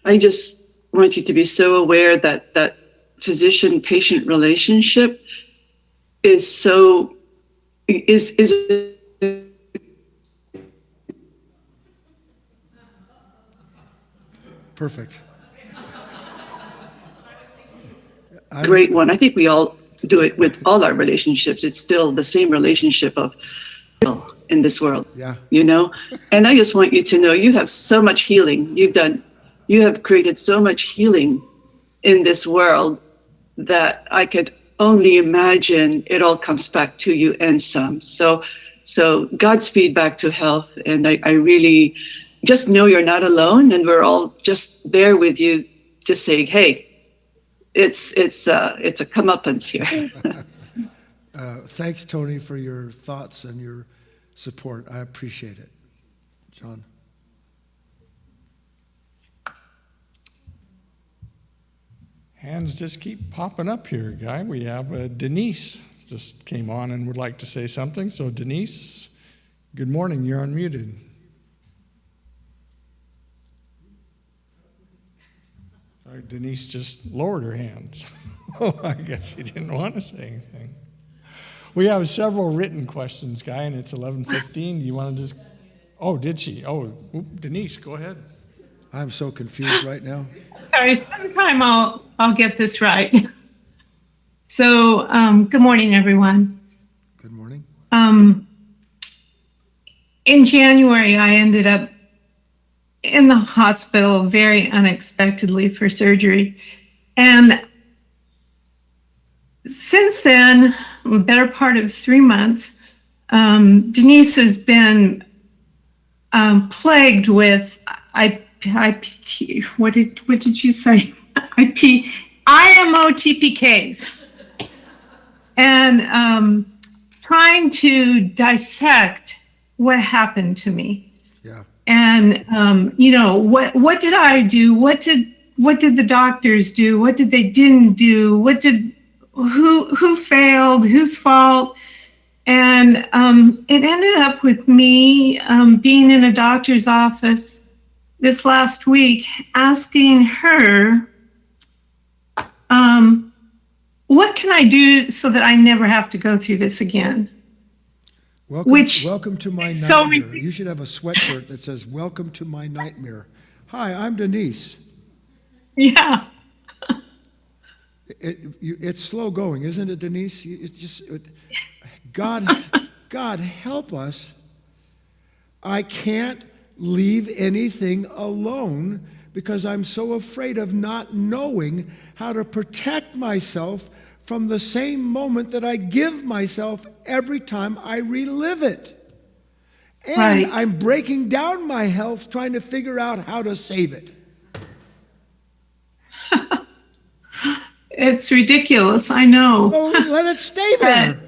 I just want you to be so aware that that physician-patient relationship is Perfect. a great one. I think we all do it with all our relationships. It's still the same relationship of in this world, Yeah. you know? And I just want you to know you have so much healing. You have created so much healing in this world that I could only imagine it all comes back to you and some. So Godspeed back to health. And I really just know you're not alone, and we're all just there with you, just saying, hey, it's a comeuppance here. Thanks, Tony, for your thoughts and your support. I appreciate it. John. Hands just keep popping up here, Guy. We have Denise just came on and would like to say something. So Denise, good morning. You're unmuted. Sorry, Denise just lowered her hands. Oh, I guess she didn't want to say anything. We have several written questions, Guy, and it's 11:15. You want to just... Oh, did she? Oh, Denise, go ahead. I'm so confused right now. Sorry, sometime I'll get this right. So, good morning, everyone. Good morning. In January, I ended up in the hospital very unexpectedly for surgery. And since then, a better part of 3 months, Denise has been plagued with IPT. What did you say? IMOTPKs. And trying to dissect what happened to me. Yeah. And what did I do? What did the doctors do? What did they didn't do? Who failed? Whose fault? And it ended up with me being in a doctor's office this last week, asking her, what can I do so that I never have to go through this again? Welcome to my nightmare. so You should have a sweatshirt that says, "Welcome to my nightmare." Hi, I'm Denise. Yeah. It's slow going, isn't it, Denise? God help us. I can't leave anything alone because I'm so afraid of not knowing how to protect myself from the same moment that I give myself every time I relive it. And Right. I'm breaking down my health trying to figure out how to save it. It's ridiculous, I know. Oh, let it stay there.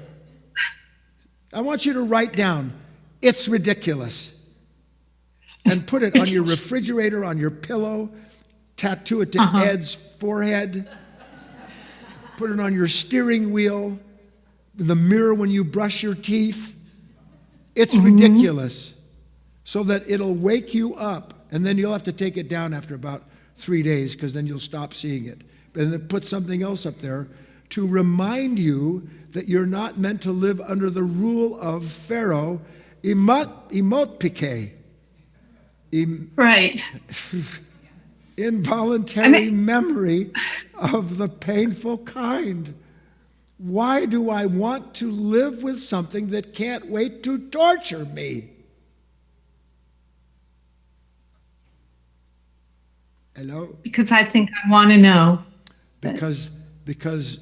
I want you to write down, "It's ridiculous." And put it on your refrigerator, on your pillow, tattoo it to Ed's forehead, put it on your steering wheel, the mirror when you brush your teeth. It's ridiculous. So that it'll wake you up, and then you'll have to take it down after about 3 days because then you'll stop seeing it. And then put something else up there to remind you that you're not meant to live under the rule of Pharaoh, emot pike. Right. Involuntary memory of the painful kind. Why do I want to live with something that can't wait to torture me? Hello? Because I think I want to know. Because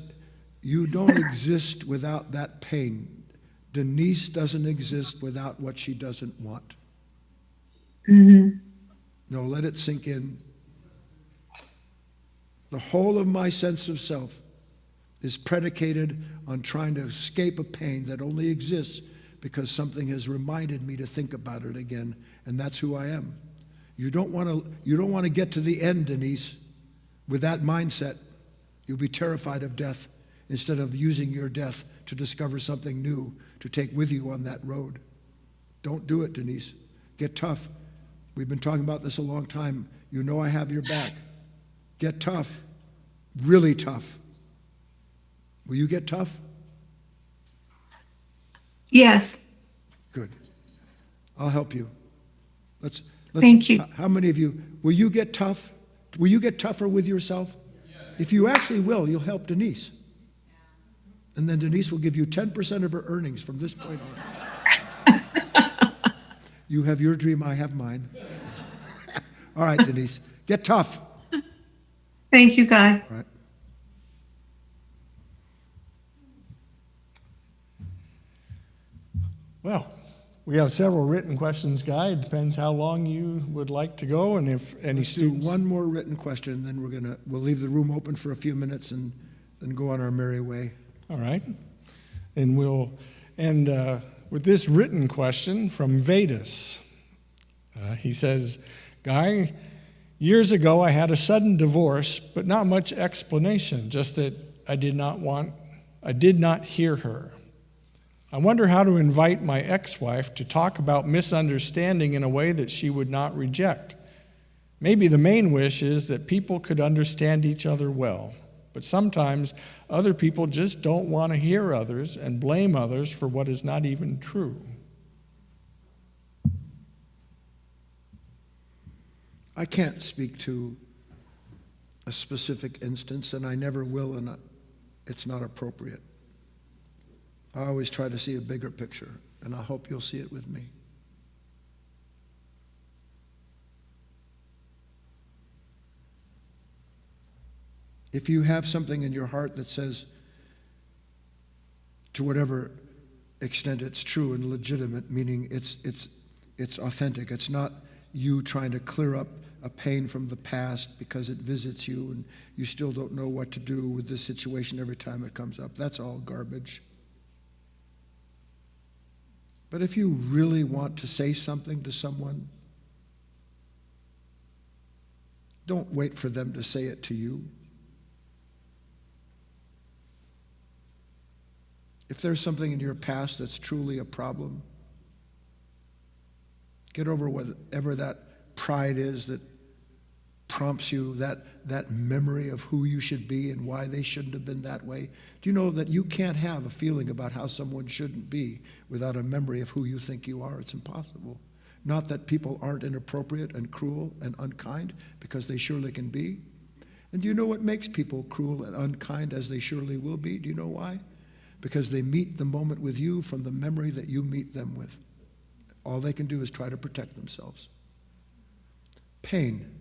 you don't exist without that pain. Denise doesn't exist without what she doesn't want. Mm-hmm. No, let it sink in. The whole of my sense of self is predicated on trying to escape a pain that only exists because something has reminded me to think about it again, and that's who I am. You don't want to get to the end, Denise, with that mindset. You'll be terrified of death instead of using your death to discover something new to take with you on that road. Don't do it, Denise. Get tough. We've been talking about this a long time. You know I have your back. Get tough. Really tough. Will you get tough? Yes. Good. I'll help you. Let's Thank you. How many of you, will you get tough? Will you get tougher with yourself? If you actually will, you'll help Denise. And then Denise will give you 10% of her earnings from this point on. You have your dream, I have mine. All right, Denise, get tough. Thank you, Guy. All right. Well, we have several written questions, Guy. It depends how long you would like to go, and if any Let's do students. one more written question, and then we'll leave the room open for a few minutes and then go on our merry way. All right. And we'll end with this written question from Vedas. He says, Guy, years ago I had a sudden divorce, but not much explanation, just that I did not hear her. I wonder how to invite my ex-wife to talk about misunderstanding in a way that she would not reject. Maybe the main wish is that people could understand each other well, but sometimes other people just don't want to hear others and blame others for what is not even true. I can't speak to a specific instance, and I never will, and it's not appropriate. I always try to see a bigger picture, and I hope you'll see it with me. If you have something in your heart that says, to whatever extent it's true and legitimate, meaning it's authentic, it's not you trying to clear up a pain from the past because it visits you and you still don't know what to do with this situation every time it comes up. That's all garbage. But if you really want to say something to someone, don't wait for them to say it to you. If there's something in your past that's truly a problem, get over whatever that pride is that prompts you, that memory of who you should be and why they shouldn't have been that way. Do you know that you can't have a feeling about how someone shouldn't be without a memory of who you think you are? It's impossible. Not that people aren't inappropriate and cruel and unkind, because they surely can be. And do you know what makes people cruel and unkind, as they surely will be? Do you know why? Because they meet the moment with you from the memory that you meet them with. All they can do is try to protect themselves. Pain.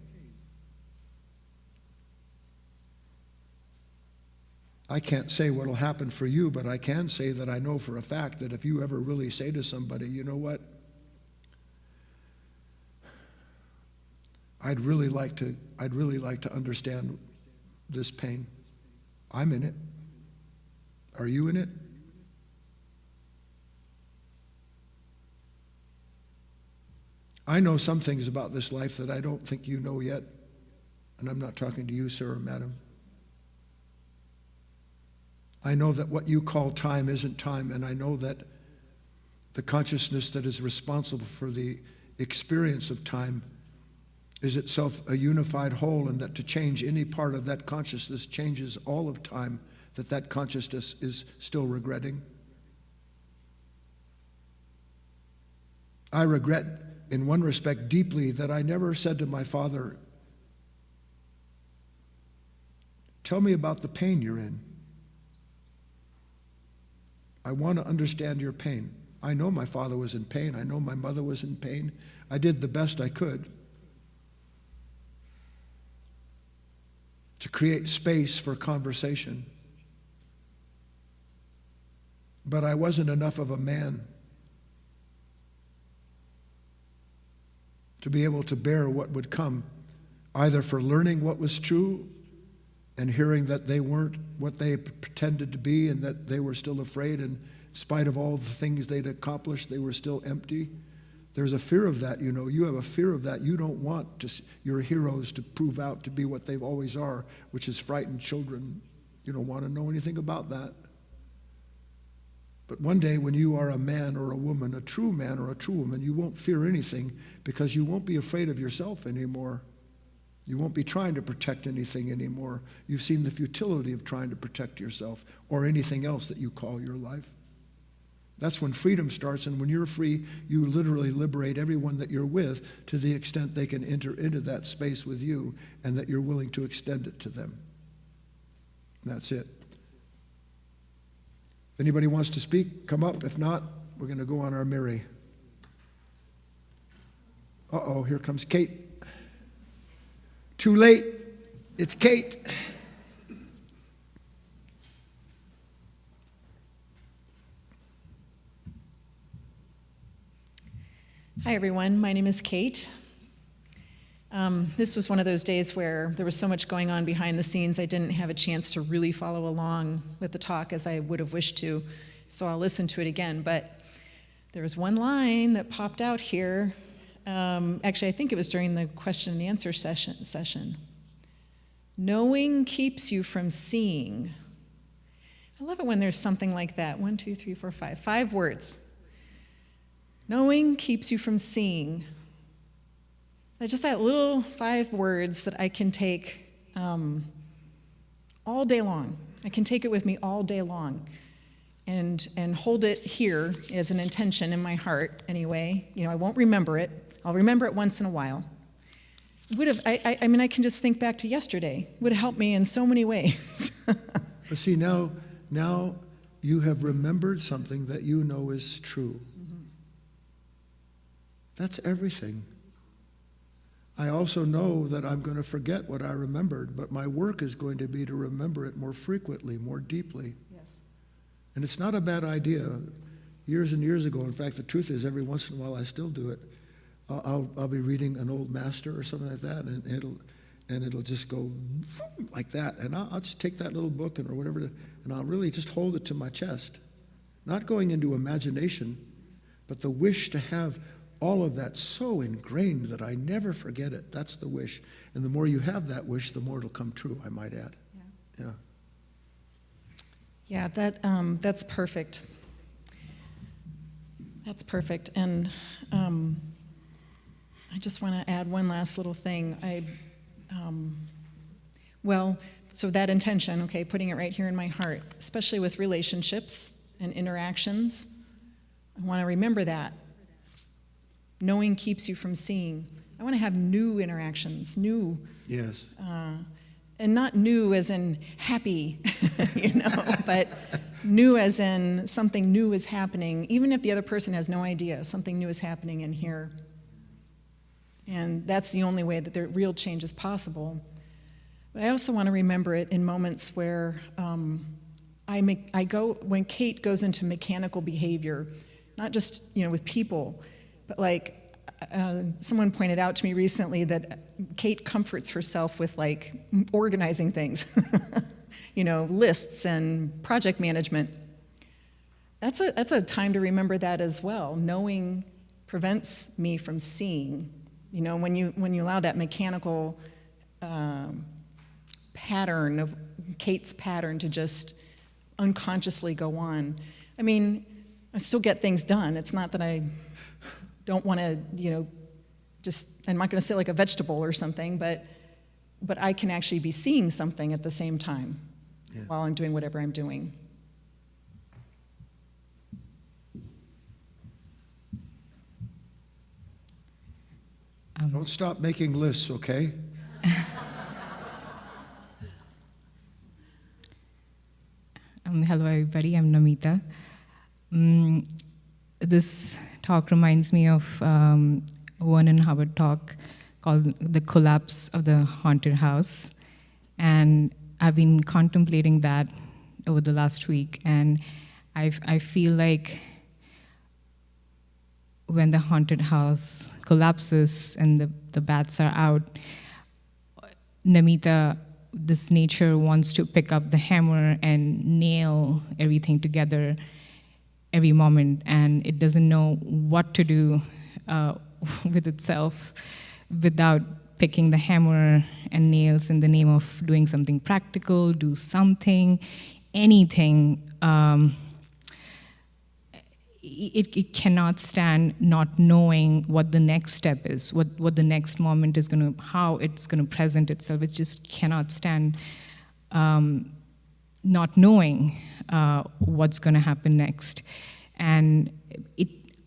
I can't say what will happen for you, but I can say that I know for a fact that if you ever really say to somebody, you know what, I'd really like to understand this pain. I'm in it. Are you in it? I know some things about this life that I don't think you know yet, and I'm not talking to you, sir or madam. I know that what you call time isn't time, and I know that the consciousness that is responsible for the experience of time is itself a unified whole, and that to change any part of that consciousness changes all of time, that consciousness is still regretting. I regret, in one respect, deeply that I never said to my father, tell me about the pain you're in. I want to understand your pain. I know my father was in pain. I know my mother was in pain. I did the best I could to create space for conversation. But I wasn't enough of a man to be able to bear what would come, either for learning what was true and hearing that they weren't what they pretended to be, and that they were still afraid, and in spite of all the things they'd accomplished, they were still empty. There's a fear of that, you know. You have a fear of that. You don't want your heroes to prove out to be what they always are, which is frightened children. You don't want to know anything about that. But one day when you are a man or a woman, a true man or a true woman, you won't fear anything, because you won't be afraid of yourself anymore. You won't be trying to protect anything anymore. You've seen the futility of trying to protect yourself or anything else that you call your life. That's when freedom starts, and when you're free, you literally liberate everyone that you're with, to the extent they can enter into that space with you, and that you're willing to extend it to them. And that's it. If anybody wants to speak, come up. If not, we're going to go on our merry. Uh-oh, here comes Kate. Too late. It's Kate. Hi, everyone. My name is Kate. This was one of those days where there was so much going on behind the scenes, I didn't have a chance to really follow along with the talk as I would have wished to, so I'll listen to it again. But there was one line that popped out here. Actually, I think it was during the question and answer session. Knowing keeps you from seeing. I love it when there's something like that. 1, 2, 3, 4, 5. 5 words. Knowing keeps you from seeing. Just that little 5 words that I can take all day long. I can take it with me all day long and hold it here as an intention in my heart anyway. You know, I won't remember it. I'll remember it once in a while. I mean, I can just think back to yesterday. It would have helped me in so many ways. But see, now you have remembered something that you know is true. Mm-hmm. That's everything. I also know that I'm going to forget what I remembered, but my work is going to be to remember it more frequently, more deeply. Yes. And it's not a bad idea. Years and years ago, in fact, the truth is, every once in a while I still do it. I'll be reading an old master or something like that, and it'll just go like that, and I'll just take that little book or whatever, and I'll really just hold it to my chest, not going into imagination, but the wish to have all of that so ingrained that I never forget it. That's the wish. And the more you have that wish, the more it'll come true, I might add. Yeah. Yeah, that's perfect. That's perfect. And I just want to add one last little thing. So that intention, okay, putting it right here in my heart, especially with relationships and interactions, I want to remember that. Knowing keeps you from seeing. I want to have new interactions, new. Yes. And not new as in happy, but new as in something new is happening, even if the other person has no idea, something new is happening in here. And that's the only way that the real change is possible. But I also want to remember it in moments where when Kate goes into mechanical behavior, not just, with people, but like someone pointed out to me recently that Kate comforts herself with like organizing things, lists and project management. That's a time to remember that as well. Knowing prevents me from seeing. When you allow that mechanical pattern of Kate's pattern to just unconsciously go on. I mean, I still get things done. It's not that I don't want to, just, I'm not going to say like a vegetable or something, but I can actually be seeing something at the same time while I'm doing whatever I'm doing. Don't stop making lists, okay? Hello, everybody. I'm Namita. This talk reminds me of Vernon Howard talk called The Collapse of the Haunted House. And I've been contemplating that over the last week. And I feel like when the haunted house collapses and the bats are out, Namita, this nature wants to pick up the hammer and nail everything together every moment, and it doesn't know what to do with itself without picking the hammer and nails in the name of doing something practical, do something, anything. It cannot stand not knowing what the next step is, what the next moment is going to, how it's going to present itself. It just cannot stand not knowing what's going to happen next. And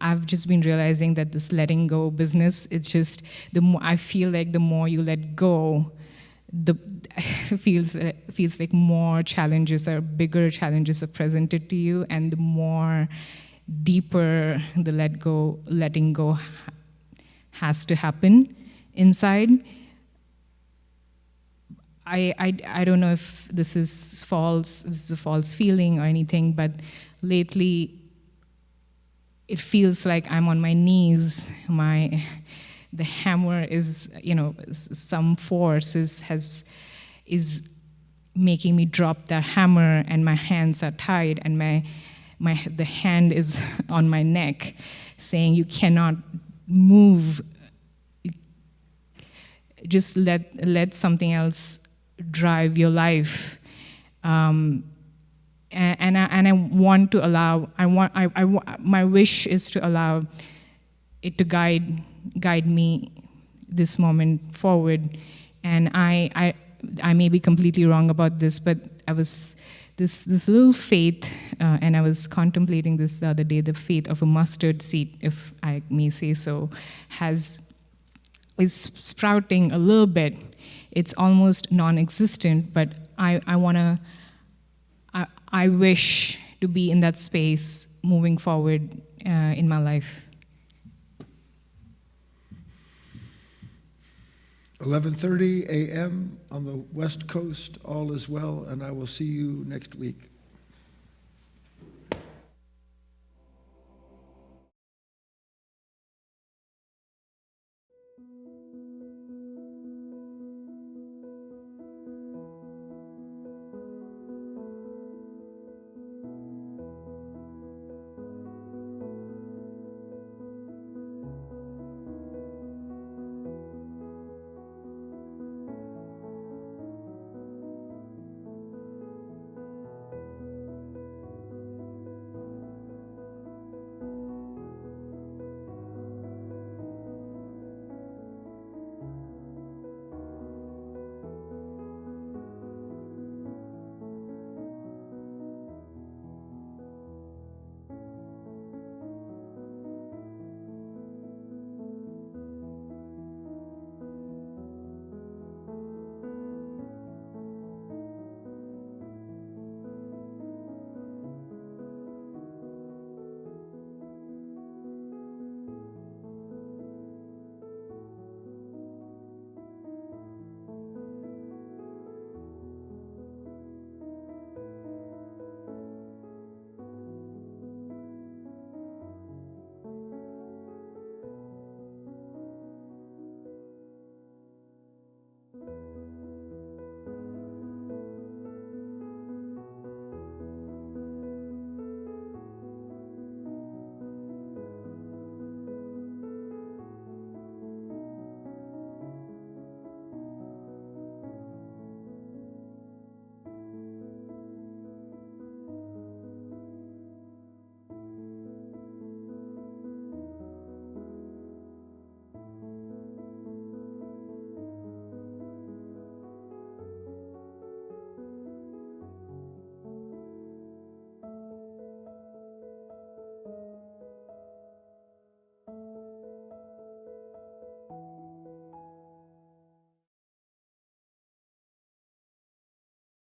I've just been realizing that this letting go business, it's just, I feel like the more you let go, feels like more challenges or bigger challenges are presented to you, and the more deeper the letting go has to happen inside. I don't know if this is a false feeling or anything, but lately it feels like I'm on my knees. The hammer is, some force is making me drop that hammer, and my hands are tied, and the hand is on my neck, saying you cannot move. Just let something else drive your life. And I want to allow. My wish is to allow it to guide me this moment forward. And I may be completely wrong about this, but I was this little faith, and I was contemplating this the other day. The faith of a mustard seed, if I may say so, is sprouting a little bit. It's almost non-existent, but I wish to be in that space moving forward in my life. 11:30 a.m. on the West Coast. All is well, and I will see you next week.